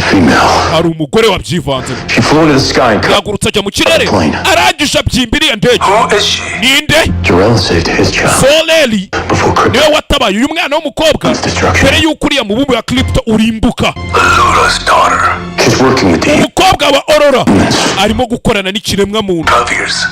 Hari umugore wabyivanze. She flew into the sky and yagurutse ajya mu kirere. Arangije abyimba iriya ndege. Who is she? Ninde? Jarrell saved his child. Soleli. Niwe watabaye uyu mwana w'umukobwa. Mbere y'uko uriya mubumbe wa Crypto urimbuka. Allura's daughter. She's working with the umukobwa wa Aurora arimo gukorana n'ikiremwa muntu. 12 years.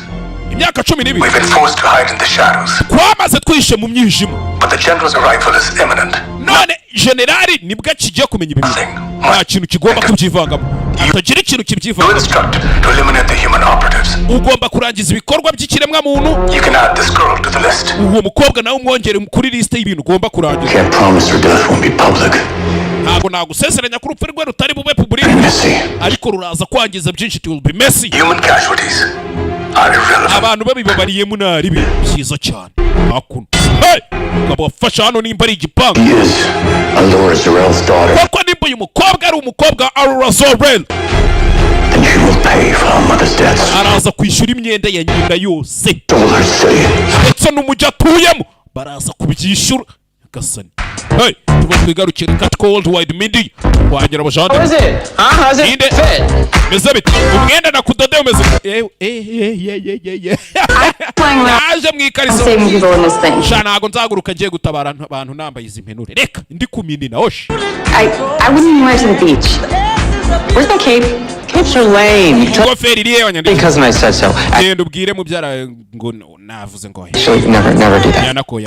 Imyaka 12. We've been forced to hide in the shadows. Twamaze twishe mu mwijima. But the general's arrival is imminent. None generali nibwo kigiye kumenya ibintu. Nta kintu kigomba kubyivangamo. Atagira ikintu kibyivangamo. You instruct to eliminate the human operatives. Ugomba kurangiza ibikorwa by'ikiremwa muntu. You can add this girl to the list. Uwo mukobwa nawe umwongere kuri liste y'ibintu ugomba kurangiza. Can't promise her death won't be public. Ntabwo nagusezeranya ko urupfu rwe rutari bube public. Ariko ruraza kwangiza byinshi, it will be messy. Human casualties are irrelevant. Abantu babibabariyemo nari byiza cyane. Hakuno. Hey! Ngabo wafasha hano nimba ari igipangu. Yes. Allura Zarell's daughter. Kuko nimba uyu mukobwa ari umukobwa Allura Zarell. And she will pay for her mother's death. Araza kwishyura imyenda ya nyina yose. Stole her city. Ndetse n'umujyi atuyemo baraza kubyishyura. Gasani. Hey, tuba twigarukira Cat Cold Wide Midi. Wagera abajande. How is it? Huh? How's it fit? Meze bite? Umwenda nakudode umeze. Naje mwikariso. Sha ntago nzaguruka ngiye gutabara abantu nambaye izi mpenure. Reka ndi kuminina osh. I wouldn't wear to the beach. Where's my cape? Capes are lame. Ingofero iriye wanyandika. Because I said so. Genda ubwire mubyara ngo navuze ngo. Actually, never do that. Yanako.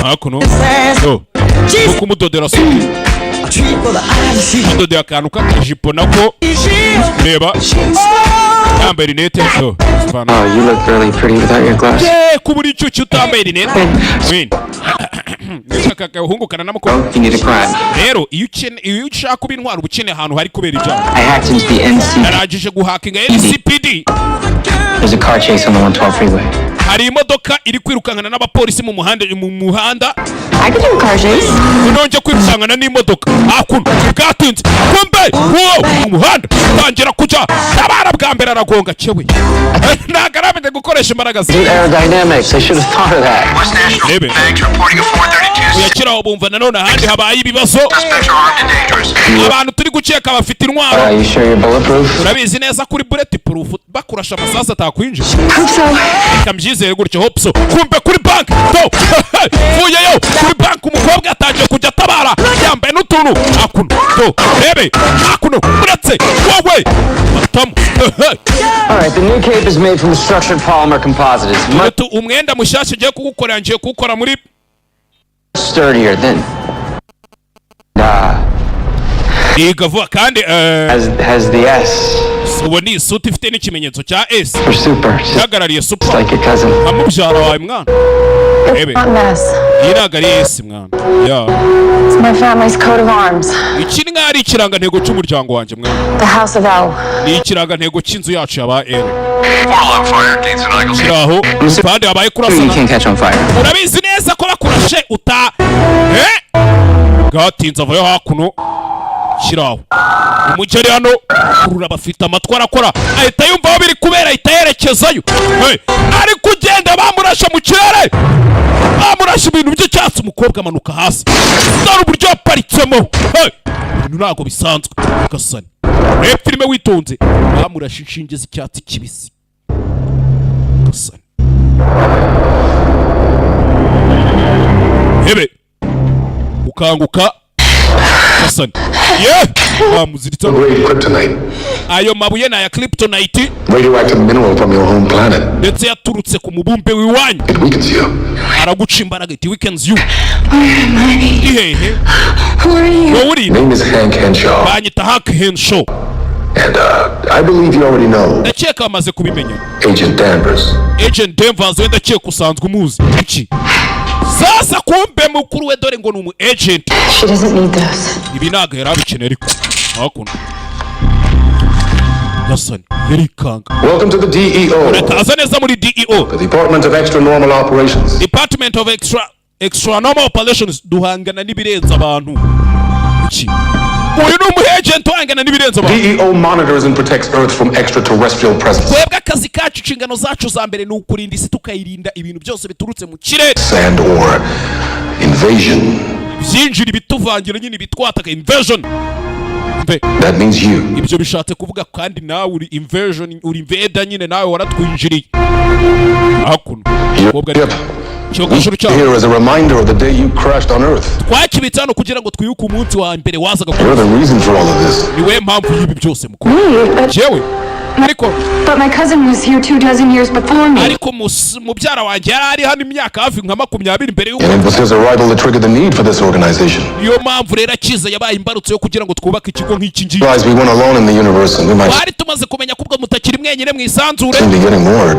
Hakuno. Kumudodera soki. Mudodera akantu k'akajipo nako. Reba. Yambaye rinete. Oh, you look really pretty without your glasses. Kubura icyuki utambaye rinete. Win. Kakahungukana n'amukobwa. You need a crime. Rero iyo ushaka kuba intwara ubukene ahantu hari kubera ibyaha. I hacked into the NCPD. Narangije guhakinga NCPD. There's a car chase on the 112 freeway. Hari imodoka iri kwirukankana n'abapolisi mu muhanda. I could do a car chase. Unonje kwirukankana n'imodoka. Hakuno bwatinze. Kumbe mu muhanda tangira kuja. Tabara bwa mbere aragonga cyewe. Nagaramenye gukoresha imbaraga ze. Aerodynamics. I should have thought of that. West National Bags reporting a 432. Uyakiraho bumva nanone ahandi habaye ibibazo. Suspects are armed and dangerous. Abantu turi gukeka bafite intwaro. Are you sure you're bulletproof? Urabizi neza kuri bulletproof bakurasha amasasu atakwinjira. Hope so. Kambyizeye gutyo hope so. Kumbe kuri bank. Vuyeyo kuri bank umukobwa atangiye kujya tabara. Yambaye n'utuntu. Hakuno. Rebe. Hakuno. Uretse. Wowe. Matamu. All right, the new cape is made from structured polymer composite. It's much umwenda mushyashya ngiye kugukorera ngiye kuwukora muri sturdier than igavuga kandi has the S. ubu ni isuti ifite n'ikimenyetso cya S. We're super. Ihagarariye super. Just like your cousin. Amubyara wawe mwana. Ebe. Iyi ntabwo ari S mwana. Yeah. It's my family's coat of arms. Iki ni nk'ari ikirangantego cy'umuryango wanjye mwana. The House of L. Ni ikirangantego cy'inzu yacu yaba L. Portal on fire. Gates and Eagles. Kiraho. Kandi habaye You kurasana. can't catch on fire. Urabizi neza ko bakurashe uta. Gatinze avayo hakuno. Kiraho. Umugeri hano kurura bafite amatwi arakora ahita yumva aho biri kubera ahita yerekezayo. Ari kugenda bamurasha mu kirere. Bamurasha ibintu by'icyatsi umukobwa amanuka hasi. Dore uburyo yaparitsemo. Ibintu ntabwo bisanzwe. Gasani. Reba filime witonze. Bamurasha inshinge z'icyatsi kibisi. Gasani. Hebe. Ukanguka. Gasani. Bamuziritse. Grade kryptonite. Ayo mabuye na ya kryptonite. Radioactive mineral from your home planet. Ndetse yaturutse ku mubumbe w'iwanyu. It weakens you. Araguca imbaraga it weakens you. Ihehe. Who are you? Wowe uri Name is Hank Henshaw. banyita Hank Henshaw. And I believe you already know. Ndakeka bamaze kubimenya. Agent Danvers. Agent Danvers wenda ndakeka usanzwe umuzi. Iki? Sasa kumbe mukuru we dore ngo ni umu agent. She doesn't need this. Ibi ntabwo yari abikeneye ariko. Hakuno. Gasani yarikanga. Welcome to the DEO. Urakaza neza muri DEO. The Department of Extra Normal Operations. Department of Extra Normal Operations. Duhangana n'ibirenza abantu. Iki? Uyu ni umu agent uhangana n'ibirenza abantu. DEO monitors and protects Earth from extraterrestrial presence. Twebwe akazi kacu inshingano zacu za mbere ni ukurinda isi tukayirinda ibintu byose biturutse mu kirere. Sand or invasion. Byinjira ibituvangira nyine bitwataka invasion. That means you. Ibyo bishatse kuvuga kandi nawe uri invasion uri invada nyine nawe waratwinjiriye. Hakuno. Here as a reminder of the day you crashed on Earth. Twakibitse hano kugira ngo twiyuke umunsi wa mbere wazaga You're the reason for all of this. niwe mpamvu y'ibi byose mukuru. Jewe ariko But my cousin was here 2 years before me. ariko mubyara wanjye yari ari hano imyaka hafi nka 20 mbere y'uko. And it was his arrival that triggered the need for this organization. Niyo mpamvu rero akiza yabaye imbarutso yo kugira ngo twubake ikigo nk'iki ngiki. Realize we weren't alone in the universe and we might Bari tumaze kumenya kubwo mutakiri mwenyine mwisanzure. soon be getting more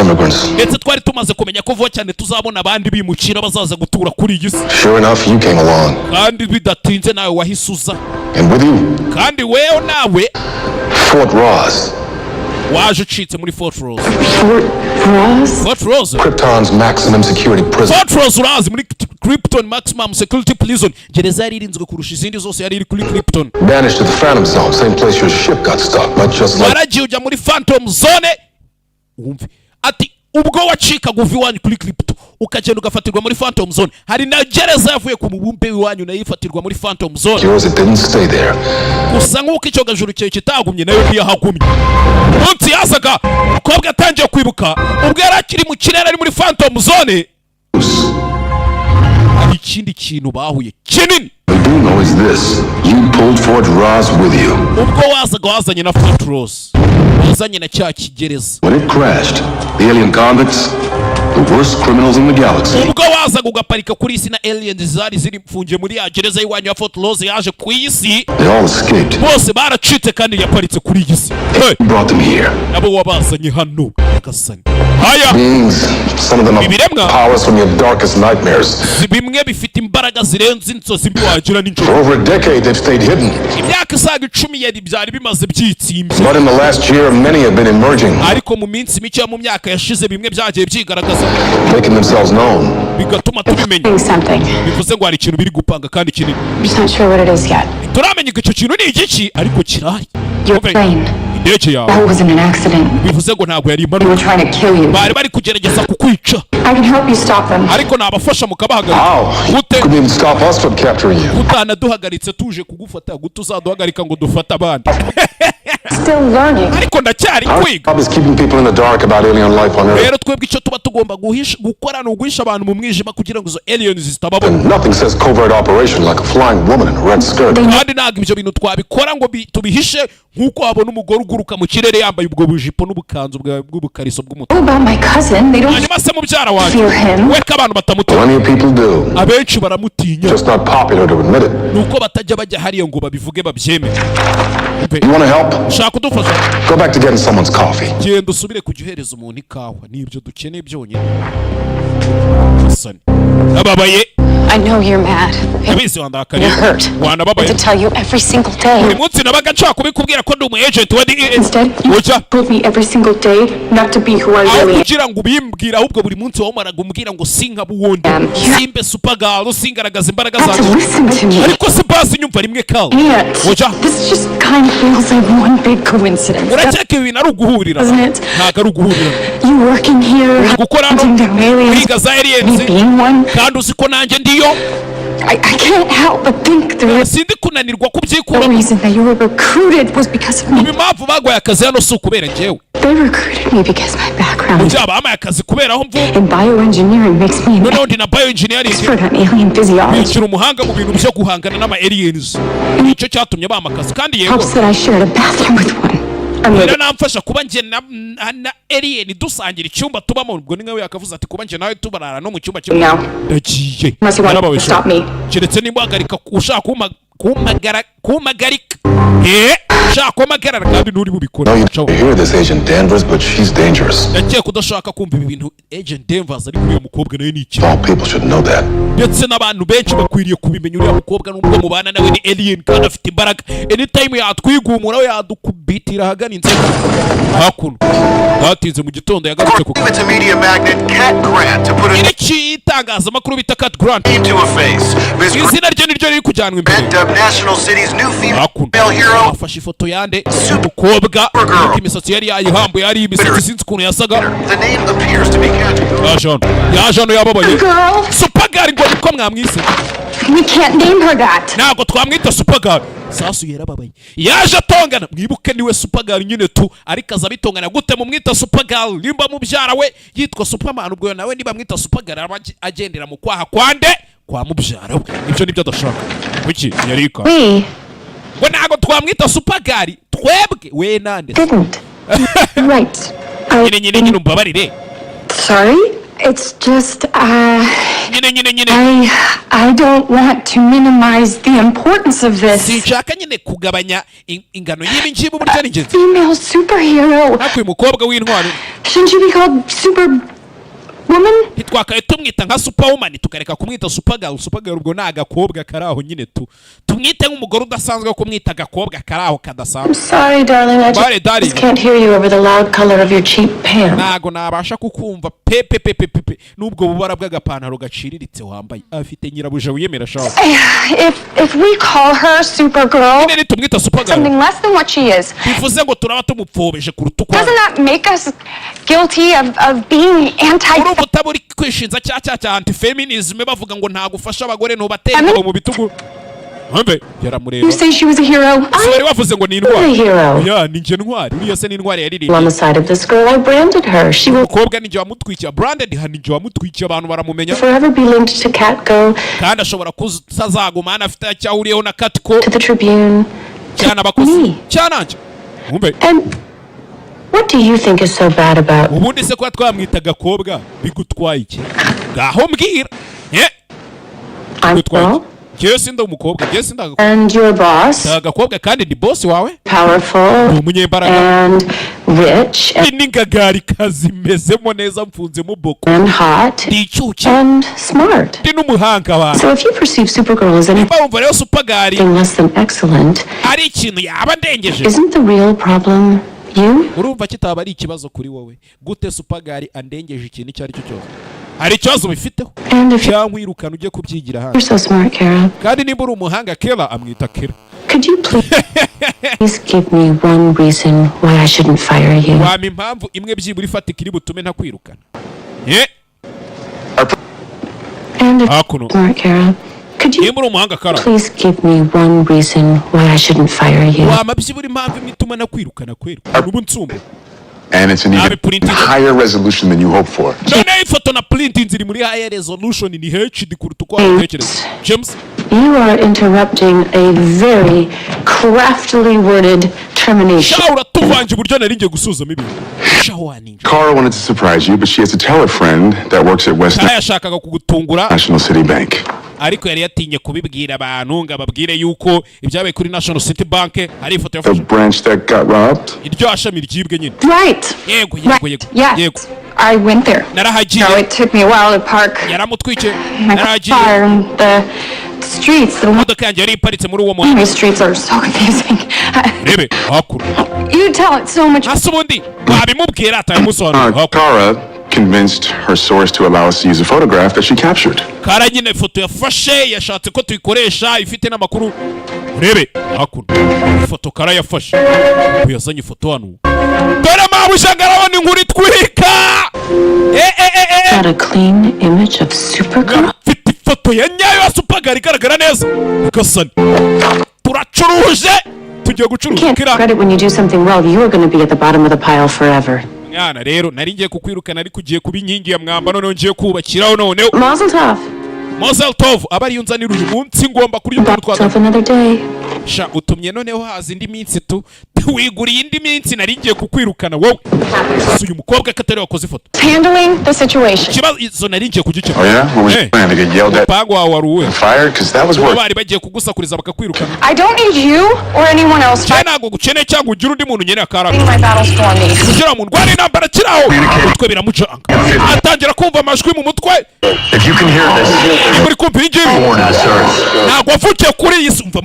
immigrants. Ndetse twari tumaze kumenya ko vuba cyane tuzabona abandi bimukira bazaza gutura kuri iyi si. Sure enough, you came along. Kandi bidatinze nawe wahisuza. And with you, Kandi wewe nawe Fort Ross, waje ucitse muri Fort Ross. Fort Ross? Fort Ross? Krypton's maximum security prison. Fort Ross urazi muri Krypton maximum security prison. Gereza yari irinzwe kurusha izindi zose yari iri kuri Krypton. Banished to the Phantom Zone, same place your ship got stuck, but just like... Waragiye ujya muri Phantom Zone. Wumve. Ati ubwo wacikaga uva iwanyu kuri Krypton ukagenda ugafatirwa muri Phantom Zone, hari na gereza yavuye ku mubumbe w'iwanyu nayo ifatirwa muri Phantom Zone. Yours, it didn't stay there. Gusa nk'uko icyo gajuru cyawe kitagumye nayo ntiyahagumye. Umunsi yazaga umukobwa atangiye kwibuka ubwo yari akiri mu kirere ari muri Phantom Zone. Hari ikindi kintu bahuye kinini. What we do know is this. You pulled Fort Ross with you. Ubwo wazaga wazanye na Fort Ross, wazanye na cya kigereza. When it crashed, the alien convicts, the worst criminals in the galaxy. Ubwo wazaga ugaparika kuri isi na aliens zari ziri mfungiye muri ya gereza y'iwanyu ya Fort Ross yaje ku isi. They all escaped. Bose baracitse kandi yaparitse kuri iyi si. You brought them here. Nabo wabazanye hano Gasani. Haya. Beings, some of them have powers from your darkest nightmares. Bimwe bifite imbaraga zirenze inzozi mbi wagira For n'injoro. over a decade, they've stayed hidden. Imyaka isaga 10 yari byari bimaze byitsimbye. But in the last year, many have been emerging, Ariko mu minsi mike yo mu myaka yashize bimwe byagiye byigaragaza making themselves known. bigatuma tubimenya. Doing something. Bivuze ngo hari ikintu biri gupanga kandi kinini. I'm just not sure what it is yet. Turamenya icyo kintu ni igiki ariko kirahari. Your plane. Indege yawe That wasn't an accident. bivuze ngo ntabwo yari They were impanuka. trying to kill you. Bari bari kugerageza kukwica I can help you stop them. ariko nabafasha mukabahagarika. How? Gute Couldn't even stop us from capturing you. utanaduhagaritse tuje kugufata gute uzaduhagarika ngo dufate abandi. Still learning. ariko ndacyari Our kwiga. job is keeping people in the dark about alien life on Earth. Rero twebwe icyo tuba tugomba gukora ni uguhisha abantu mu mwijima kugira ngo izo aliens zitababona. And nothing says covert operation like a flying woman in a red skirt. Kandi ntabwo ibyo bintu twabikora ngo tubihishe nk'uko wabona umugore uguruka mu kirere yambaye ubwo bujipo n'ubukanzu bw'ubukariso bw'umutuku. About my cousin, they don't Hanyuma se mubyara wanjye fear him. we ko abantu batamutinya. Plenty of people do. Abenshi baramutinya. Just not popular to admit it. Nuko batajya bajya hariya ngo babivuge babyemere. You want to help? Shaka kudufasha. Go back to getting someone's coffee. Genda usubire kujya uhereza umuntu ikawa. Nibyo dukeneye byonyine. Sani. Ababaye. I know you're mad. Yabizi wandakariye. You're hurt. Wanababaye. To tell you every single day. Buri munsi nabaga nshaka kubikubwira ko ndi umu agent wa Instead, you told me every single day not to be who I really am. kugira ngo ubimbwira ahubwo buri munsi wamaraga umbwira ngo sinkaba uwundi simbe supergirl singaragaza imbaraga To zanjye listen to me. ariko si basi nyumva rimwe kawe oja This just kind of feels like one big coincidence. urakeka ibintu ari uguhurira Doesn't it? ntabwo ari uguhurira You working here, gukora hunting down aliens, kwiga za aliens me being one. kandi uzi ko nanjye ndiyo I can't help but think the sindi kunanirwa kubyikura reason that you were recruited was because of me. impamvu bagwaye akazi hano si ukubera njyewe They recruited me because my background byaba bampaye akazi kubera aho mvuga in bioengineering makes me an noneho ndi na bioengineering expert on alien physiology. bikira umuhanga mu bintu byo guhangana n'ama aliens nicyo cyatumye bampa akazi kandi yego Helps that I shared a bathroom with one. I mean, rero namfasha kuba njye na alien dusangira icyumba tubamo ubwo ni nkawe yakavuze ati kuba njye nawe tubarara no mu cyumba kimwe now, ndagiye unless you want to stop me. keretse niba uhagarika ushaka kumpagarika ushaka kumpagarara kandi nturi bubikora No, you hear this Agent Danvers, but she's dangerous. ndakeka udashaka kumva ibi bintu Agent Danvers ari uriya mukobwa nawe ni iki All people should know that. ndetse n'abantu benshi bakwiriye kubimenya uriya mukobwa nubwo mubana nawe ni alien kandi afite imbaraga anytime yatwigumura we yadukubitira ahagana inzego hakuno batinze mu gitondo yagarutse ku It's a media magnet, Cat Grant, to put a iki itangazamakuru bita Cat Grant name to a face. Miss Grant izina rye niryo riri kujyanwa imbere dubbed National City's new hakuno female hero. afashe ifoto yande umukobwa ariko imisatsi yari yayihambuye yari imisatsi sinzi ukuntu yasaga The name appears to be Cat. yaje hano yababaye girl, Supergirl ngo niko mwamwise we can't name her that. ntabwo twamwita Supergirl sasu yarababaye yaje atongana mwibuke niwe Supergirl nyine tu ariko aza bitongana gute mumwita Supergirl nimba mubyara we yitwa Superman ubwo nawe niba mwita Supergirl aba agendera mu kwaha kwande kwa mubyara we ibyo nibyo adashaka kuki yarika We ngo ntabwo twamwita Supergirl twebwe we nande didn't. Right. nyine umbabarire Sorry. It's just, nyine I don't want to minimize the importance of this. sinshaka nyine kugabanya ingano y'ibi ngibi uburyo ni ingenzi Female superhero. ariko uyu mukobwa w'intwari Shouldn't you be called Superwoman? ntitwakaye tumwita nka Superwoman tukareka kumwita Supergirl Supergirl ubwo ni agakobwa kari aho nyine tumwite nk'umugore udasanzwe wo kumwita agakobwa kari aho kadasanzwe Sorry, darling. I Sorry, darling. just can't hear you over the loud color of your cheap pants. ntago nabasha kukumva pepe n'ubwo bubara bw'agapantaro gaciriritse wambaye afite nyirabuja wiyemera shaho If we call her Supergirl, nyine nitumwita Supergirl something less than what she is, bivuze ngo turaba tumupfobeje kuruta uko doesn't that make us guilty of being anti? urumva utaba uri kwishinza cya anti-feminism bavuga ngo nta gufasha abagore ntubatera ingabo mu bitugu mbe yaramureba You say she was a hero? si bari bavuze ngo ni I'm intwari a hero. ya ni njye ntwari uriya se ni intwari On yaririmbye the side of this girl, I branded her. She will umukobwa ni njye wamutwikiye branded ni njye wamutwikiye abantu baramumenya forever be linked to Catgo, kandi ashobora kuzazaguma afite icyo ahuriyeho na Catco to the Tribune, cyane abakozi me. cyananje mbe And what do you think is so bad about ubundi se kuba twamwita agakobwa bigutwaye iki ngaho mbwira I'm bigutwaye girl iki njyewe sindi umukobwa njyewe sindi agakobwa and your boss, agakobwa kandi ni boss wawe ni powerful umunyembaraga and rich n'ingagari kazi mezemo neza mfunzemo boko and hot ndi icyuki and smart. ndi n'umuhanga wawe So if you perceive Supergirl as anything nimba wumva rero Supergirl less than excellent, ari ikintu yaba ndengeje isn't the real problem you? urumva kitaba ari ikibazo kuri wowe gute Supergirl andengeje ikintu icyo ari cyo cyose hari ikibazo bifiteho And if cyangwa wirukana ujye kubyigira you're hanze so smart, Kara, kandi nimba uri umuhanga Kera amwita Kera could you please give me one reason why I shouldn't fire you? wampa impamvu imwe byibura ifatika iri butume ntakwirukana And if hakuno smart, Kara, Could you muri umuhanga Kara please give me one reason why I shouldn't fire you? wamabyi buri mpamvu imituma nakwirukana kwera nubu nsumba And it's an even higher resolution than you hoped for. none ifoto na printing ziri muri higher resolution ni HD kuruta uko watekereza James. You are interrupting a very craftily worded termination. Shaura tuvanje uburyo nari ngiye gusuzuma ibintu. Shawani. Cara wanted to surprise you, but she has to tell her friend that works at Western yashakaga kugutungura National City Bank. ariko yari yatinye kubibwira abantu ngo ababwire yuko ibyabaye kuri National City Bank hari ifoto The branch that got robbed? iryo ashami ryibwe nyine. Right. Yego Right. yego Yes. yego. I went there. Narahagiye. No, it took me a while to park Yaramutwike. my Narahagiye. car and the streets. The Imodoka yanjye yari iparitse muri uwo muhanda. the streets are so confusing. Rebe hakuru. You tell it so much. Hasi ubundi wabimubwira atamusobanura. Cara convinced her source to allow us to use a photograph that she captured. Kara nyine ifoto yafashe yashatse ko tuyikoresha ifite n'amakuru. Rebe hakuru. Ifoto Kara yafashe. Yazanye ifoto hano. Dore mabuja ngarabona inkuru itwika. Got a clean image of Supergirl? Mfite ifoto ya nyayo ya Supergirl igaragara neza. Gasani. Turacuruje. Tugiye gucuruza Can't kira. credit when you do something well, you are going to be at the bottom of the pile forever. Mwana rero nari ngiye kukwirukana ariko ugiye kuba inkingi ya mwamba noneho ngiye kubakiraho noneho. Mazel tov. Mazel tov aba ariyo nzanira uyu munsi ngomba kurya utuntu twa Yourself another day. sha utumye noneho haza indi minsi tu wiguriye indi minsi nari ngiye kukwirukana wowe. Uyu mukobwa katari wakoze ifoto. Handling the situation. Ikibazo nari ngiye kugikemura. Oh yeah? What was your plan, to get yelled at Pango wawe waruwe. and fired? Because that was work. Bari bagiye kugusakuriza bakakwirukana. I don't need you or anyone else Cyane ntabwo gukeneye cyangwa ugira undi muntu nyene akara. fighting my battles for me. Kugira mu ndwara intambara kiraho. Umutwe biramucanga. Atangira kumva amajwi mu mutwe. If you can hear this, Muri kumva ingibi. warn us, sir. Ntabwo avukiye kuri iyi si umva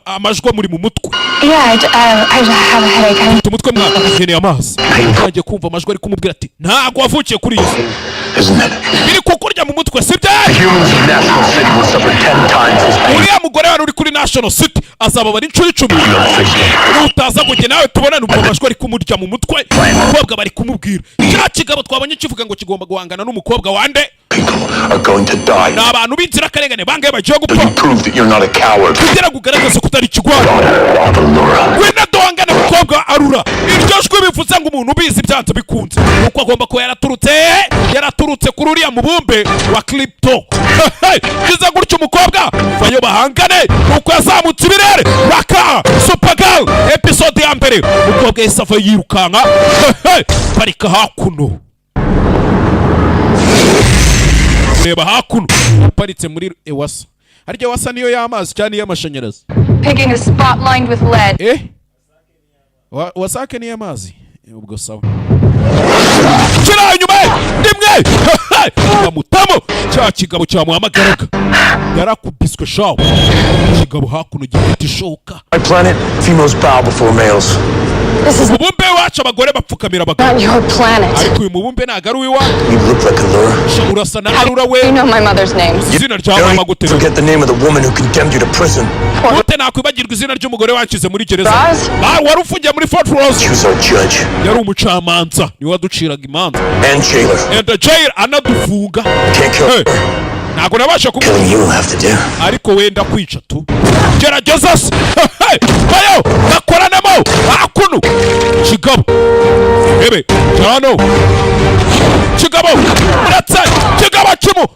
amajwi muri mu mutwe. Yeah, I have a headache. Umutwe mwaka nkeneye amazi. Atangiye kumva amajwi ari kumubwira ati ntabwo wavukiye kuri iyi si. Isn't it? Biri kukurya mu mutwe sibyo? Humans of National City will suffer 10 times this pain. Uriya mugore wari uri kuri National City azababara inshuro 10. Utaza kujya nawe tubonana umva amajwi ari kumurya mu mutwe. Umukobwa bari kumubwira. Cya kigabo twabonye kivuga ngo kigomba guhangana n'umukobwa wande. People are going to die. N'abantu b'inzira karengane bangaye bagiye So you gupfa. prove that you're not a coward. Kugira ngo ugaragaze ko utari ikigwari. Of Allura. Wenda duhangane umukobwa arura. Iryo jwi bivuze ngo umuntu ubizi byanze bikunze. Uko agomba kuba yaraturutse kuri uriya mubumbe wa Crypto. Kiza gutyo umukobwa vayo bahangane uko yazamutse ibirere. Raka Supergirl episode ya mbere. Umukobwa yahise ava yirukanka. Parika hakuno. Reba hakuno. Aparitse muri Ewasa. Harya Ewasa niyo y'amazi cyane y'amashanyarazi. Picking a spot lined with lead. Wasake ni amazi ubwo sawa kira nyuma nimwe amutamo cya kigabo cya muhamagaraga yarakubiswe shawo kigabo hakuno gifite ishoka. My planet, females bow before males. Umubumbe wacu abagore bapfukamira abagabo. Not your planet. Ariko uyu mubumbe ntago ari uwiwa. You look like Allura. Urasa na Allura we. You know my mother's name. Izina rya mama gute? Forget the name of the woman who condemned you to prison. Gute nakwibagirwa izina ry'umugore wanshize muri gereza. Roz? Wari ufungiye muri Fort Ross. She was our judge Yari umucamanza niwe waduciraga imanza. and jailer. And the jail anadufunga. Can't kill her. Ntago nabasha kuvuga. Killing you will have to do. Ariko wenda kwica tu. Gerageza se. Bayo nakoranamo hakuno. Kigabo. Bebe cyano. Kigabo. Muratse kigabo kimu.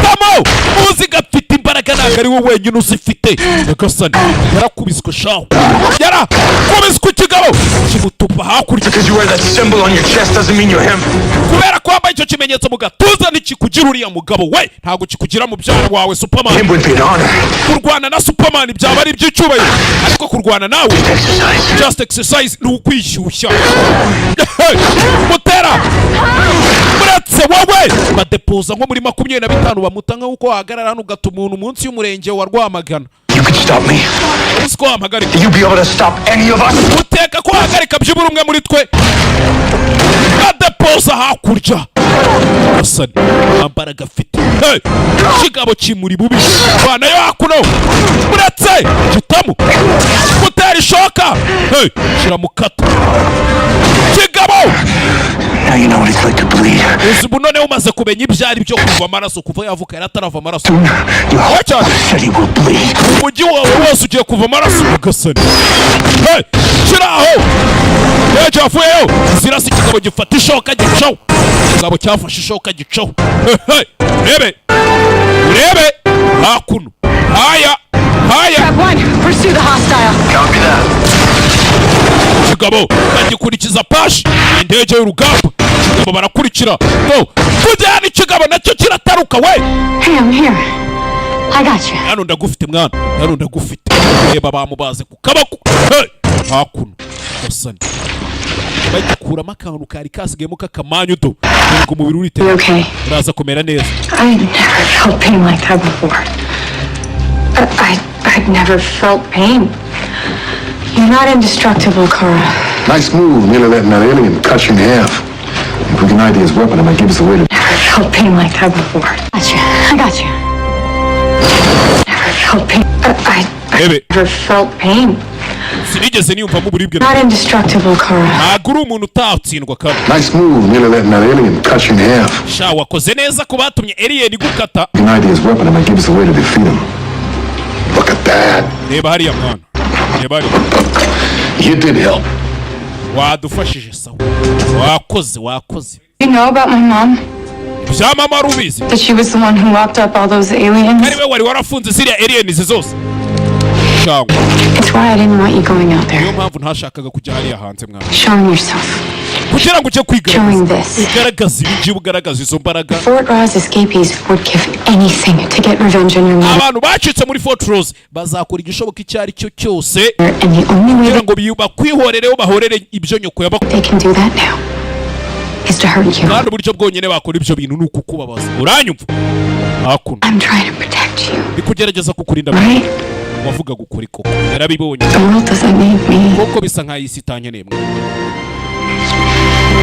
Tamo. Muziga mfite imbaraga ntago ari wowe wenyine uzifite. Nagasani yarakubiswe shawo. Yarakubiswe kigabo. Kimutupa hakurya. Because you wear that symbol on your chest doesn't mean you're him. Kubera ko wambaye icyo kimenyetso mu gatuza ntikikugira uriya mugabo we ntabwo kikugira mu byaro wawe Superman. Him would be an honor. Kurwana na Superman byaba ari iby'icyubahiro ariko kurwana nawe just exercise ni ukwishyushya. Mutera muratse wowe badepoza nko muri 25 bamuta nk'uko wahagarara hano ugatuma umuntu munsi y'umurenge wa Rwamagana. You could stop me. Usko wampagarika. You'd be able to stop any of us. Uteka ko wahagarika byibura umwe muri twe. Badepoza hakurya. Asani ambaraga afite. Kigabo kimuri bubi. Bana yo hakuno. Muratse gitamu. Mutera ishoka. Shira mukata. Kigabo. Now you know what it's like to bleed. ubu noneho umaze kumenya ibyari byo kuva amaraso kuva yavuka yaratarava amaraso Your city will bleed. umujyi wawe wose ugiye kuva amaraso ugasana shiraho yavuyeyo zirasa ikigabo gifata ishoka gicaho ikigabo cyafashe ishoka gicaho urebe hakuno haya Grab one. Pursue the hostile. Copy that. ikigabo bagikurikiza pashi indege y'urugamba ikigabo barakurikira kujyana ikigabo nacyo kirataruka we. Hey, I'm here. I got you. hano ndagufite mwana, hano ndagufite. Reba bamubaze ku kabako hakuno gasani bagikuramo akantu kari kasigayemo k'akamanyu do ngo umubiri urite uraza kumera neza. I never felt pain like that before. I'd never felt pain. You're not indestructible, Kara. Nice move, nearly letting that alien cut you in half. If we can ID his weapon, it might give us a way to... Never felt pain like that before. I got you. Never felt pain. I never felt pain. Sinigeze niyumvamo uburibwe. Not indestructible, Kara. Ntabwo uri umuntu utatsindwa Kara. Nice move, nearly letting that alien cut you in half. Sha wakoze neza ko batumye alien igukata. If we can ID his weapon, it might give us a way to defeat him. Look at that. Reba hariya mwana. Reba hariya. You did help. Wadufashije sawa. Wakoze. You know about my mom? Bya mama rubizi. That she was the one who locked up all those aliens? Kari we wari warafunze ziriya aliens zose. Shangwa. It's why I didn't want you going out there. Niyo mpamvu ntashakaga kujya hariya hanze mwana. Showing yourself. Kugira ngo ujye Showing this. ugaragaza ibingi ugaragaza izo mbaraga. Fort Ross escapees would give anything to get revenge on your mother. Abantu bacitse muri Fort Ross bazakora igishoboka icyo ari cyo cyose. And the only way kugira ngo bakwihorereho bahorere ibyo nyoko they can do that now is to hurt you. Kandi uburyo bwonyine bakora ibyo bintu ni ukukubabaza. Uranyumva? Hakuno. I'm trying to protect you. Bikugerageza kukurinda. Right? Wavuga gukora koko. Yarabibonye. The world doesn't need me. Koko bisa nka isi itankeneye mwe.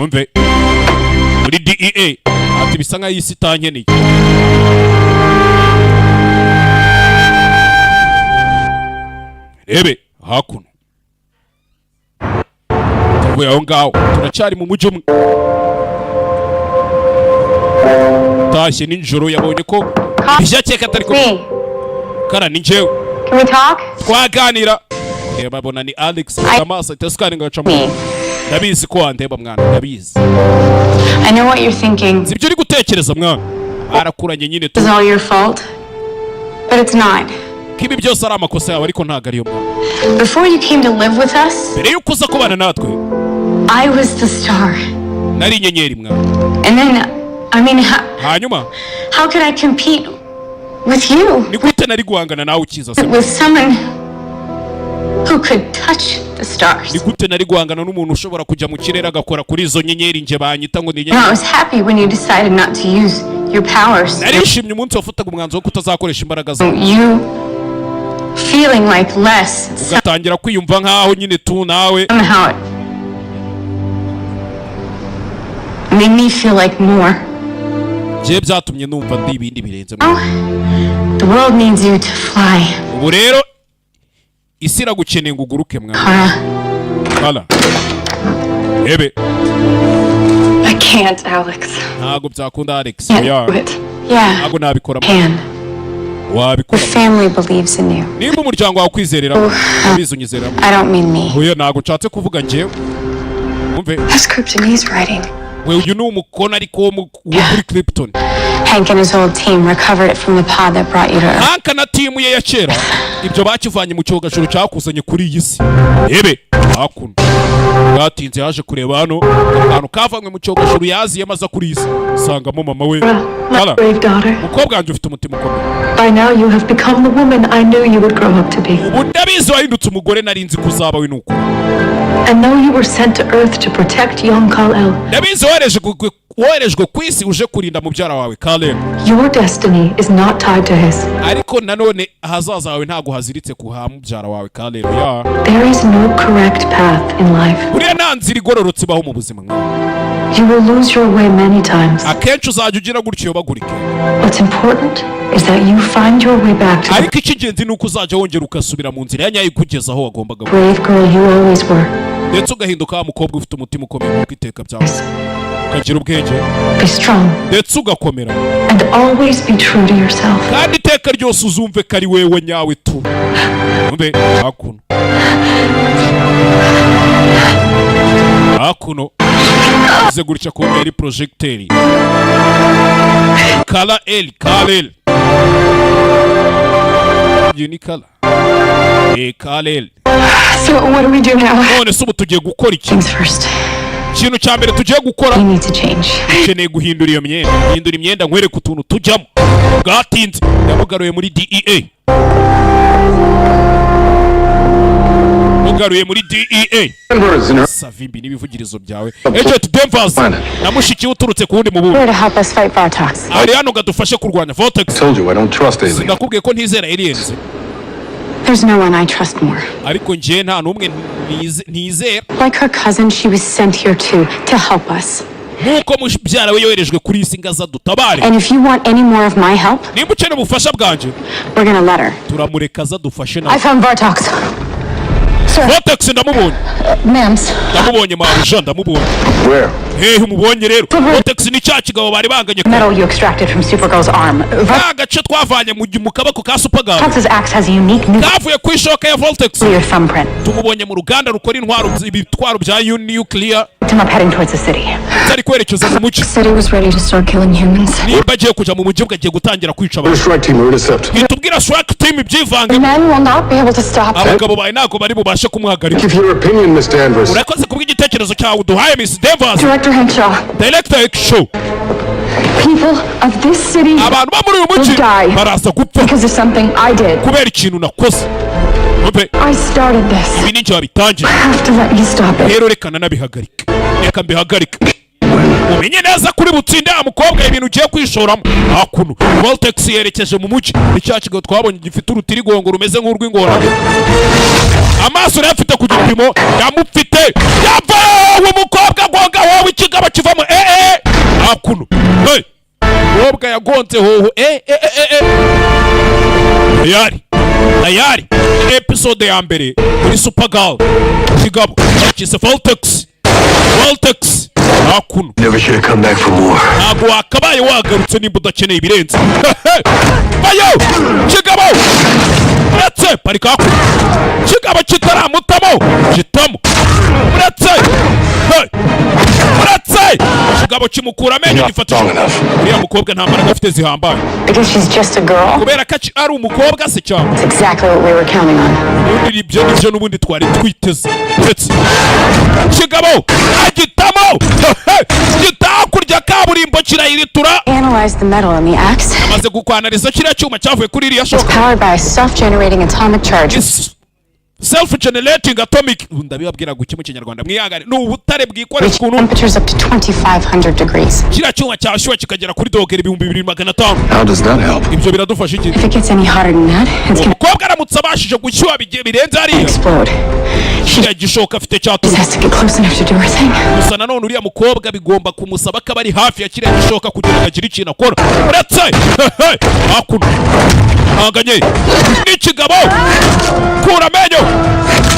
Umve. Muri DEA ati bisa nka isi itankeneye. Rebe hakuno. Tuvuye aho ngaho turacyari mu mujyi umwe. Tashye ninjoro yabonye ko ibyakeka atari ko Kara ni njyewe. Can we talk? Twaganira. Reba bona ni Alex Tamasa teskani ngacamo. Ndabizi ko wandeba mwana, ndabizi. I know what you're thinking. Sibyo uri gutekereza mwana. Arakuranye nyine tu. It's all your fault. But it's not. Kibi byose ari amakosa yawe ariko ntago ariyo mwana. Before you came to live with us, Mbere yuko uza kubana natwe, I was the star. nari inyenyeri mwana. And then, I mean, Hanyuma, how could I compete with you? ni gute nari guhangana nawe ukiza se? With someone who could touch the stars. Ni gute nari guhangana n'umuntu ushobora kujya mu kirere agakora kuri izo nyenyeri nje banyita ngo ni And I inyenyeri. was happy when you decided not to use your powers. Narishimye umunsi wafataga umwanzuro wo kutazakoresha imbaraga zawe. You feeling like less Ugatangira kwiyumva nkaho nyine tu nawe. somehow it made me feel like more. Je byatumye numva ndi ibindi birenze. The world needs you to fly. Ubu rero isi iragukeneye ngo uguruke mwana. Hala. Ebe. I can't, Alex. Ntago byakunda Alex. Can't Yeah. do it. Yeah, Ntago nabikora. can. Wabikora. Your family believes in you. Nimba umuryango wawe kwizerera, bizunyizera. I don't mean me. Oya ntago nshatse kuvuga njyewe. Umve. That's Kryptonese writing. We uyu ni umukono ariko wo kuri Krypton. Hank and his old team recovered it from the pod that brought you to Earth. Hank na timu ye ya kera ibyo bakivanye mu cyogajuru cyakusanye kuri iyi si. Ebe hakuno. Gatinze yaje kureba hano akantu kavanywe mu cyogajuru yaziye maza kuri iyi si. Sangamo mama we. Hala. Brave daughter. Mukobwa wanjye ufite umutima ukomeye. By now you have become the woman I knew you would grow up to be. Ubu ndabizi wahindutse umugore nari nzi kuzaba we nuko. And though you were sent to Earth to protect young Kal-El, Ndabizi woherejwe ku isi uje kurinda mubyara wawe Kal-El. your destiny is not tied to his. Ariko nanone ahazaza hawe ntago haziritse ku ha mubyara wawe Kal-El. Ya. There is no correct path in life. Buriya nta nzira igororotse ibaho mu buzima mwe. You will lose your way many times. Akenshi uzajya ugira gutyo bagurike. What's important is that you find your way back to the Ariko icy'ingenzi ni uko uzajya wongera ugasubira mu nzira ya nyayo ikugeza aho wagombaga kuba. brave girl you always were. Ndetse ugahinduka wa mukobwa ufite umutima ukomeye mu kwiteka byawe. ukagira ubwenge Be strong. ndetse ugakomera And always be true to yourself. kandi iteka ryose uzumve ko ari wewe nyawe tu umve hakuno uze gutya ku meri projecteri kala el ni kala kalel. So what do we do now? none se ubu tugiye gukora iki? Things first. ikintu cya mbere tugiye gukora We need to change. ukeneye guhindura iyo myenda. hindura imyenda nkwereke utuntu tujyamo bwatinze ndabugaruye muri DEA. ugaruye muri DEA. Savimbi n'ibivugirizo byawe. Agent Denvers na mushiki uturutse ku wundi muburu. Here to help us fight Vartox. ari hano gadufashe kurwanya Vortex. Told you I don't trust aliens. ndakubwiye ko ntizera aliens. There's no one I trust more. ariko nje nta numwe ntizera. Like her cousin, she was sent here to help us. nkuko mubyara we yoherejwe kuri isi ngaza dutabare. And if you want any more of my help, nimba ukeneye ubufasha bwanje we're gonna let her. turamureka aza dufashe I nawe. found Vartox. Sir. Vortex ndamubonye. Mams. ndamubonye mabuja ndamubonye. Where? hehe umubonye rero. Vortex ni cya kigabo bari banganye ko. Metal you extracted from Supergirl's arm. agace twavanye mu kabako ka Supergirl. Vartox's axe has a unique new kavuye ku ishoka ya Vortex. thumbprint. tumubonye mu ruganda rukora ibitwaro bya nuclear. I'm heading towards the city. Zari kwerekeza mu muci. The city was ready to start killing humans. nimba agiye kuja mu mujyi bwagiye gutangira kwica abantu. Strike team will intercept. itubwira strike team ibyivange. The men will not be able to stop it. abagabo bawe ntabwo bari bubashe kumuhagarika. Give your opinion, Miss Danvers. urakoze kubw'igitekerezo cyawe uduhaye Miss Denvers. Director Henshaw, Director Show. people of this city abantu ba muri uyu muci will die baraza gupfa because of something I did. kubera ikintu nakoze. Mbe I started this. ibi ni njye wabitangiye. I have to let you stop it. rero reka nanabihagarike. reka mbihagarike. umenye neza kuri butsinde ya mukobwa ibintu ugiye kwishoramo. hakuno Vortex yerekeje mu muci. icya kigo twabonye gifite urutirigongo rumeze nk'urw'ingorane. amaso yafite ku gipimo yamufite yava umukobwa gonga wowe ikigabo kivamo hakuno hey umukobwa yagonze hoho tayari episode ya mbere muri Supergirl kigabo cyise Vortex hakuno Never should have come back for more. ntabwo wakabaye wagarutse nimba udakeneye ibirenze. bayo kigabo uretse parika hakuno kigabo kitaramutamo gitamo uretse kigabo kimukura amenyo gifatisha. uriya mukobwa nta mbaraga afite zihambaye. Because she's just a girl. kubera ko ari umukobwa se cyangwa That's exactly what we were counting on. ubundi ibyo nibyo n'ubundi twari twiteze. uretse kigabo agitamo hakurya kaburimbo kirayiritura. Analyze the metal in the axe. amaze gukwanariza kiriya cyuma cyavuye kuri iriya It's shoka. powered by a self-generating atomic charge. self-generating atomic. ndabibabwira guki mu kinyarwanda mwihangane. ni ubutare bwikoresha ukuntu Temperatures up to 2500 degrees. kiriya cyuma cyashyuha kikagera kuri dogere 2500. How does that help? ibyo biradufasha iki? If it gets any hotter than that, it's gonna umukobwa aramutse abashije gushyuha birenze hariya. explode. kiriya gishoka afite Just cyatuma. has to get close enough to do her thing. gusa nanone uriya mukobwa bigomba kumusaba ko aba ari hafi ya kiriya gishoka kugira ngo agire ikintu akora. uretse hakuno hanganye n'ikigabo kura amenyo.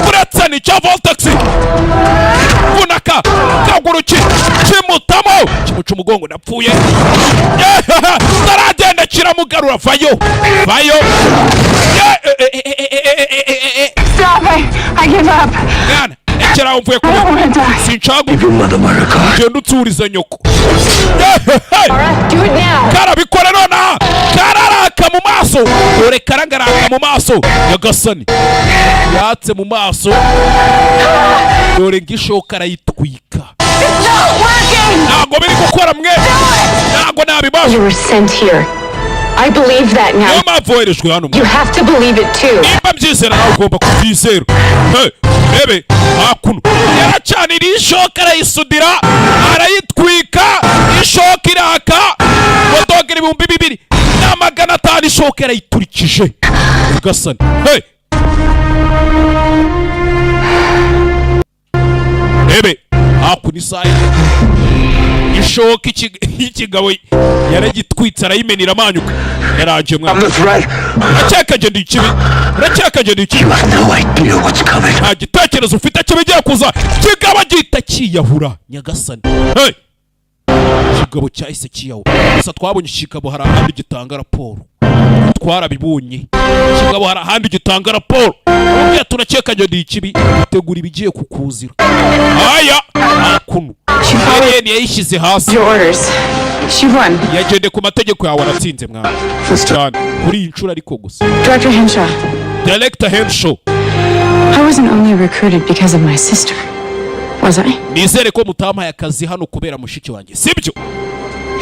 uretse ni cya Vortex vunaka kaguru kimutamo kimuca umugongo napfuye. taragenda kiramugarura vayo Stop it! I give up. mwana ekera umvuye I don't kuri want to die. sincagu Your mother murder car. genda utsurize nyoko. Do it now. karabikore nona kararaka mu maso. dore karagaraka mu maso nyagasani yatse mu maso. dore ngishoka arayitwika. It's not working. ntabwo biri gukora mwe. ntabwo nabibaje. You were sent here. I believe that niyo now. mpamvu woherejwe hano. You have to believe it too. nimba mbyizera nawe ugomba kubyizera. rebe hakuno yaracanira ishoka arayisudira arayitwika. ishoka iraka dogere 2200 ishoka arayiturikije. gasani rebe hakuno isaha ishoka ikigabo yaragitwitse arayimenera amanyuka. yarangiye mwana. uracyakaje ndi ikibi. You have no idea what's coming. nta gitekerezo ufite kibigiye kuza. kigabo gihita kiyahura nyagasani. ikigabo cyahise kiyaho. Gusa twabonye ikigabo hari ahandi gitanga raporo. Twarabibonye. Ikigabo hari ahandi gitanga raporo. Ubwo turakekanye ni ikibi. Itegura ibigiye kukuzira. Aya akuno. Alien yayishyize hasi. She won. Yagende ku mategeko yawe aratsinze mwana. Cyane kuri inshuro ariko gusa. Director Henshaw. Director Henshaw. I wasn't only recruited because of my sister, was I? Nizere ko mutampaye akazi hano kubera mushiki wanjye, sibyo?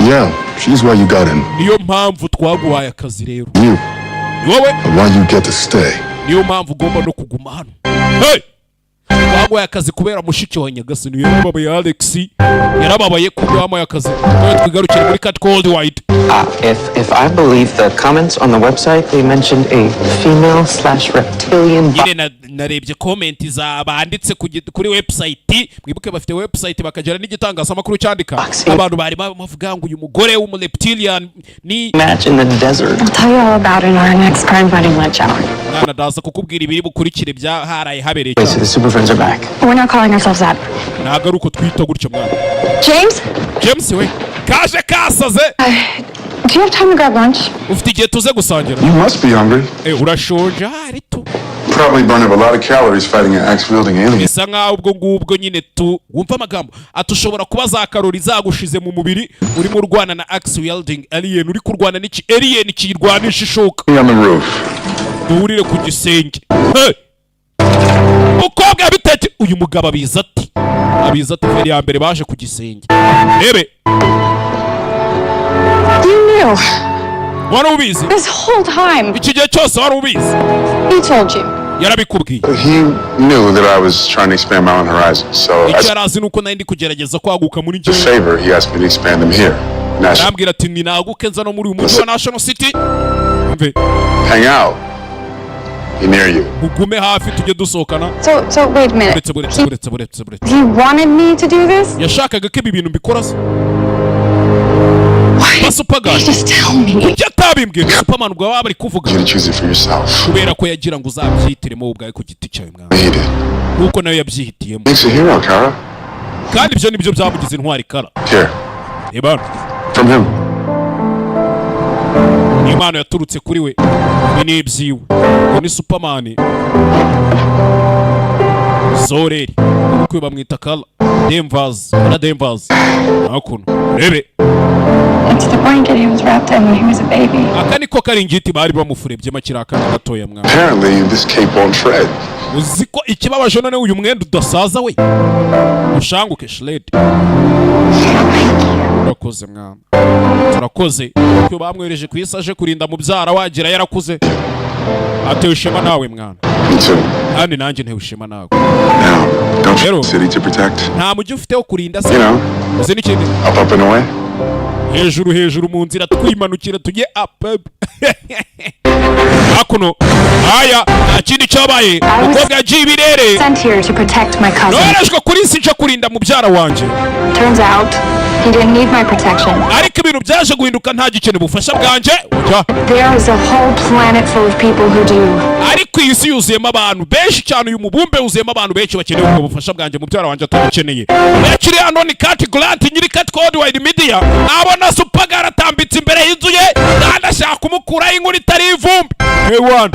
Yeah, she's why you got in. Niyo mpamvu twaguhaye akazi rero. You. Wowe? Why you get to stay. Niyo mpamvu ugomba no kuguma hano. Hey! Twaguhaye akazi kubera mushiki wa Nyagasani yarababaye Alex. Yarababaye kuguhaye akazi. Twigarukire muri Cat Cold White. If I believe the comments on the website, they mentioned a female/reptilian. Narebye comment za banditse kuri website. Mwibuke bafite website bakagera n'igitangazamakuru cyandika. Abantu bari bavuga ngo uyu mugore w'umureptilian ni match in the desert. I'll tell you all about it in our next crime fighting lunch hour. Nadaza kukubwira ibiri bukurikire bya haraye habereye. So the super friends are back. We're not calling ourselves that. Nagaruko twita gutyo mwana. James, we kaje kasaze. Do you have time to grab lunch? Ufite igihe tuze gusangira. You must be hungry. Urashonje arito. Probably burn up a lot of calories fighting an axe-wielding alien. Bisa nkaho ubwo ngubwo nyine wumva amagambo atushobora kuba za karori zagushize mu mubiri urimo urwana na axe-wielding alien, uri kurwana n'iki alien kirwanisha ishoka. On the roof. Duhurire ku gisenge. Hey! Ukobwa abitete uyu mugabo abiza ati feri ya mbere baje ku gisenge. Rebe. You knew. Wari ubizi? This whole time. Iki gihe cyose wari ubizi? He told you. Yarabikubwiye. He knew that I was trying to expand my own horizons, so icyo arazi nuko nari ndi kugerageza kwaguka muri as a favor, he asked me to expand them here. Arambwira ati ninaguke nza no muri uyu mujyi wa National City. Mve. Hang out. Near you. Ugume hafi tujye dusohokana. So wait a minute. Buretse. He wanted me to do this? Yashakaga ko ibi bintu mbikora se. Why? Just tell me. Ujya atabimbwiye Superman ubwo waba ari kuvuga. You choose it for yourself. Kubera ko yagira ngo uzabyihitiremo ubwawe ku giti cyawe mwana. Nuko nayo yabyihitiyemo. Makes a hero, Kara. Kandi ibyo nibyo byamugize intwari Kara. Here. Reba. From him. Imana yaturutse kuri we. Ibi ni ibyiwe. Ni Superman. Zoreri. Uko bamwita Kala. Denvers. Akuno. Rebe. It's the blanket he was wrapped in when he was a baby. Akani ko karingiti bari bamufurebye makiraka gatoya mwana. Apparently this cape won't shred. Uziko ikibabaje none uyu mwenda udasaza we. Ushanguke shred. Urakoze mwana. Turakoze. Ko bamwereje kwisaje kurinda mubyara wagira yarakuze. Atewe ishema nawe mwana. Kandi nanjye ntewe ishema nawe. Now, don't you city to protect? Nta mujyi ufite wo kurinda se. You know. Uzi n'ikindi? Up and away. Hejuru mu nzira twimanukira tujye up. Akuno. Aya, nta kindi cyabaye. Umukobwa yagiye ibirere. Sent here to protect my cousin. Norejwe kuri si nje kurinda mubyara wanje. Turns out he didn't need my protection. Ariko ibintu byaje guhinduka nta gikene ubufasha bwanje. There is a whole planet full of people who do. Ariko iyi si yuzuyemo abantu benshi cyane, uyu mubumbe wuzuyemo abantu benshi bakeneye ubwo bufasha bwanje mubyara wanje atabukeneye. Yakiri hano ni Cat Grant nyiri Cat Code Wide Media. Abona Supergirl atambitse imbere y'inzu ye kandi ashaka kumukuraho inkuru itari ivumbi.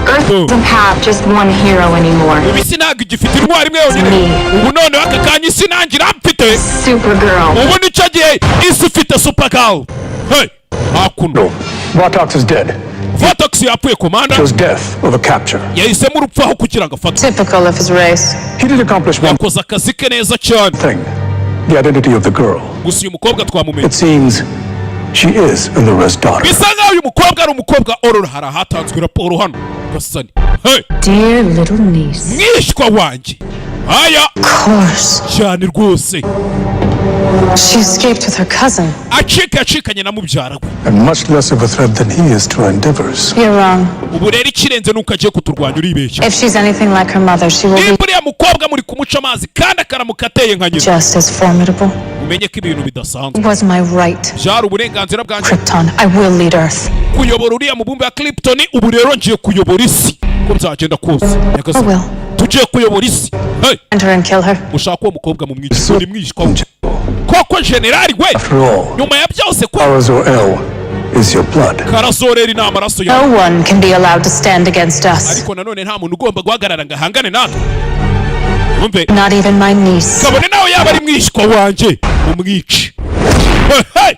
Earth doesn't have just one hero anymore. Ibisi ntabwo igifite intwari imwe yonyine. Ubu noneho aka kanya isi nanjye iramfite. Supergirl. Ubu nicyo gihe isi ifite Supergirl. Hey, hakuno. Vartox is dead. Vartox yapfuye komanda. Chose death over capture. Yahisemo urupfaho kugira ngo afatwe. Typical of his race. He did accomplish one yakoze akazi ke neza cyane. thing. The identity of the girl. Gusa uyu mukobwa twamumenye. It seems she is in the rest daughter. Bisa nkaho uyu mukobwa ari umukobwa Aurora. Hari ahatanzwe raporo hano. Gasani. Hey. Dear little niece. Mwishwa wanjye. Aya. Of course. Cyane rwose. She escaped with her cousin. Acikanye na mubyara we. And much less of a threat than he is to our endeavors. You're wrong. Ubu rero ikirenze nuko agiye kuturwanya uribeshya. If she's anything like her mother, she will be Niba uriya mukobwa muri kumuca amazi kandi akaramuka ateye nka nyina. just as formidable. umenye ko ibintu bidasanzwe. It was my right. Byari uburenganzira bwanjye. Krypton, I will lead Earth. Kuyobora uriya mubumbe wa Krypton, ubu rero ngiye kuyobora isi. Ko byagenda kose. Well. Tugiye kuyobora isi. Hey. Enter and kill her. Ushaka uwo mukobwa mu mwiciro ni mwishwa. Koko generali we. Nyuma ya byose ko Kara-Zor-El is your blood. Kara-Zor-El ni amaraso yawe. No one can be allowed to stand against us. Ariko nanone nta muntu ugomba guhagarara ngo ahangane natwe. Umve. Not even my niece. Kabone nawe yaba ari mwishwa wanje umwici. Hey.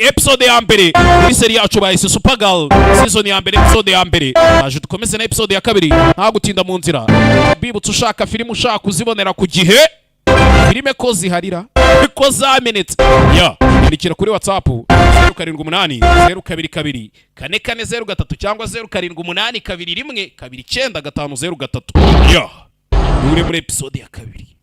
Episode ya mbere muri seri yacu bahise Supergirl season ya mbere episode ya mbere aje dukomeze na episode ya kabiri nta gutinda mu nzira. Bibutse ushaka filime ushaka kuzibonera ku gihe filime ko ziharira ko zamenetse ya andikira kuri WhatsApp 078 022 4403 cyangwa 078 21 29 503 ya uri muri episode ya kabiri.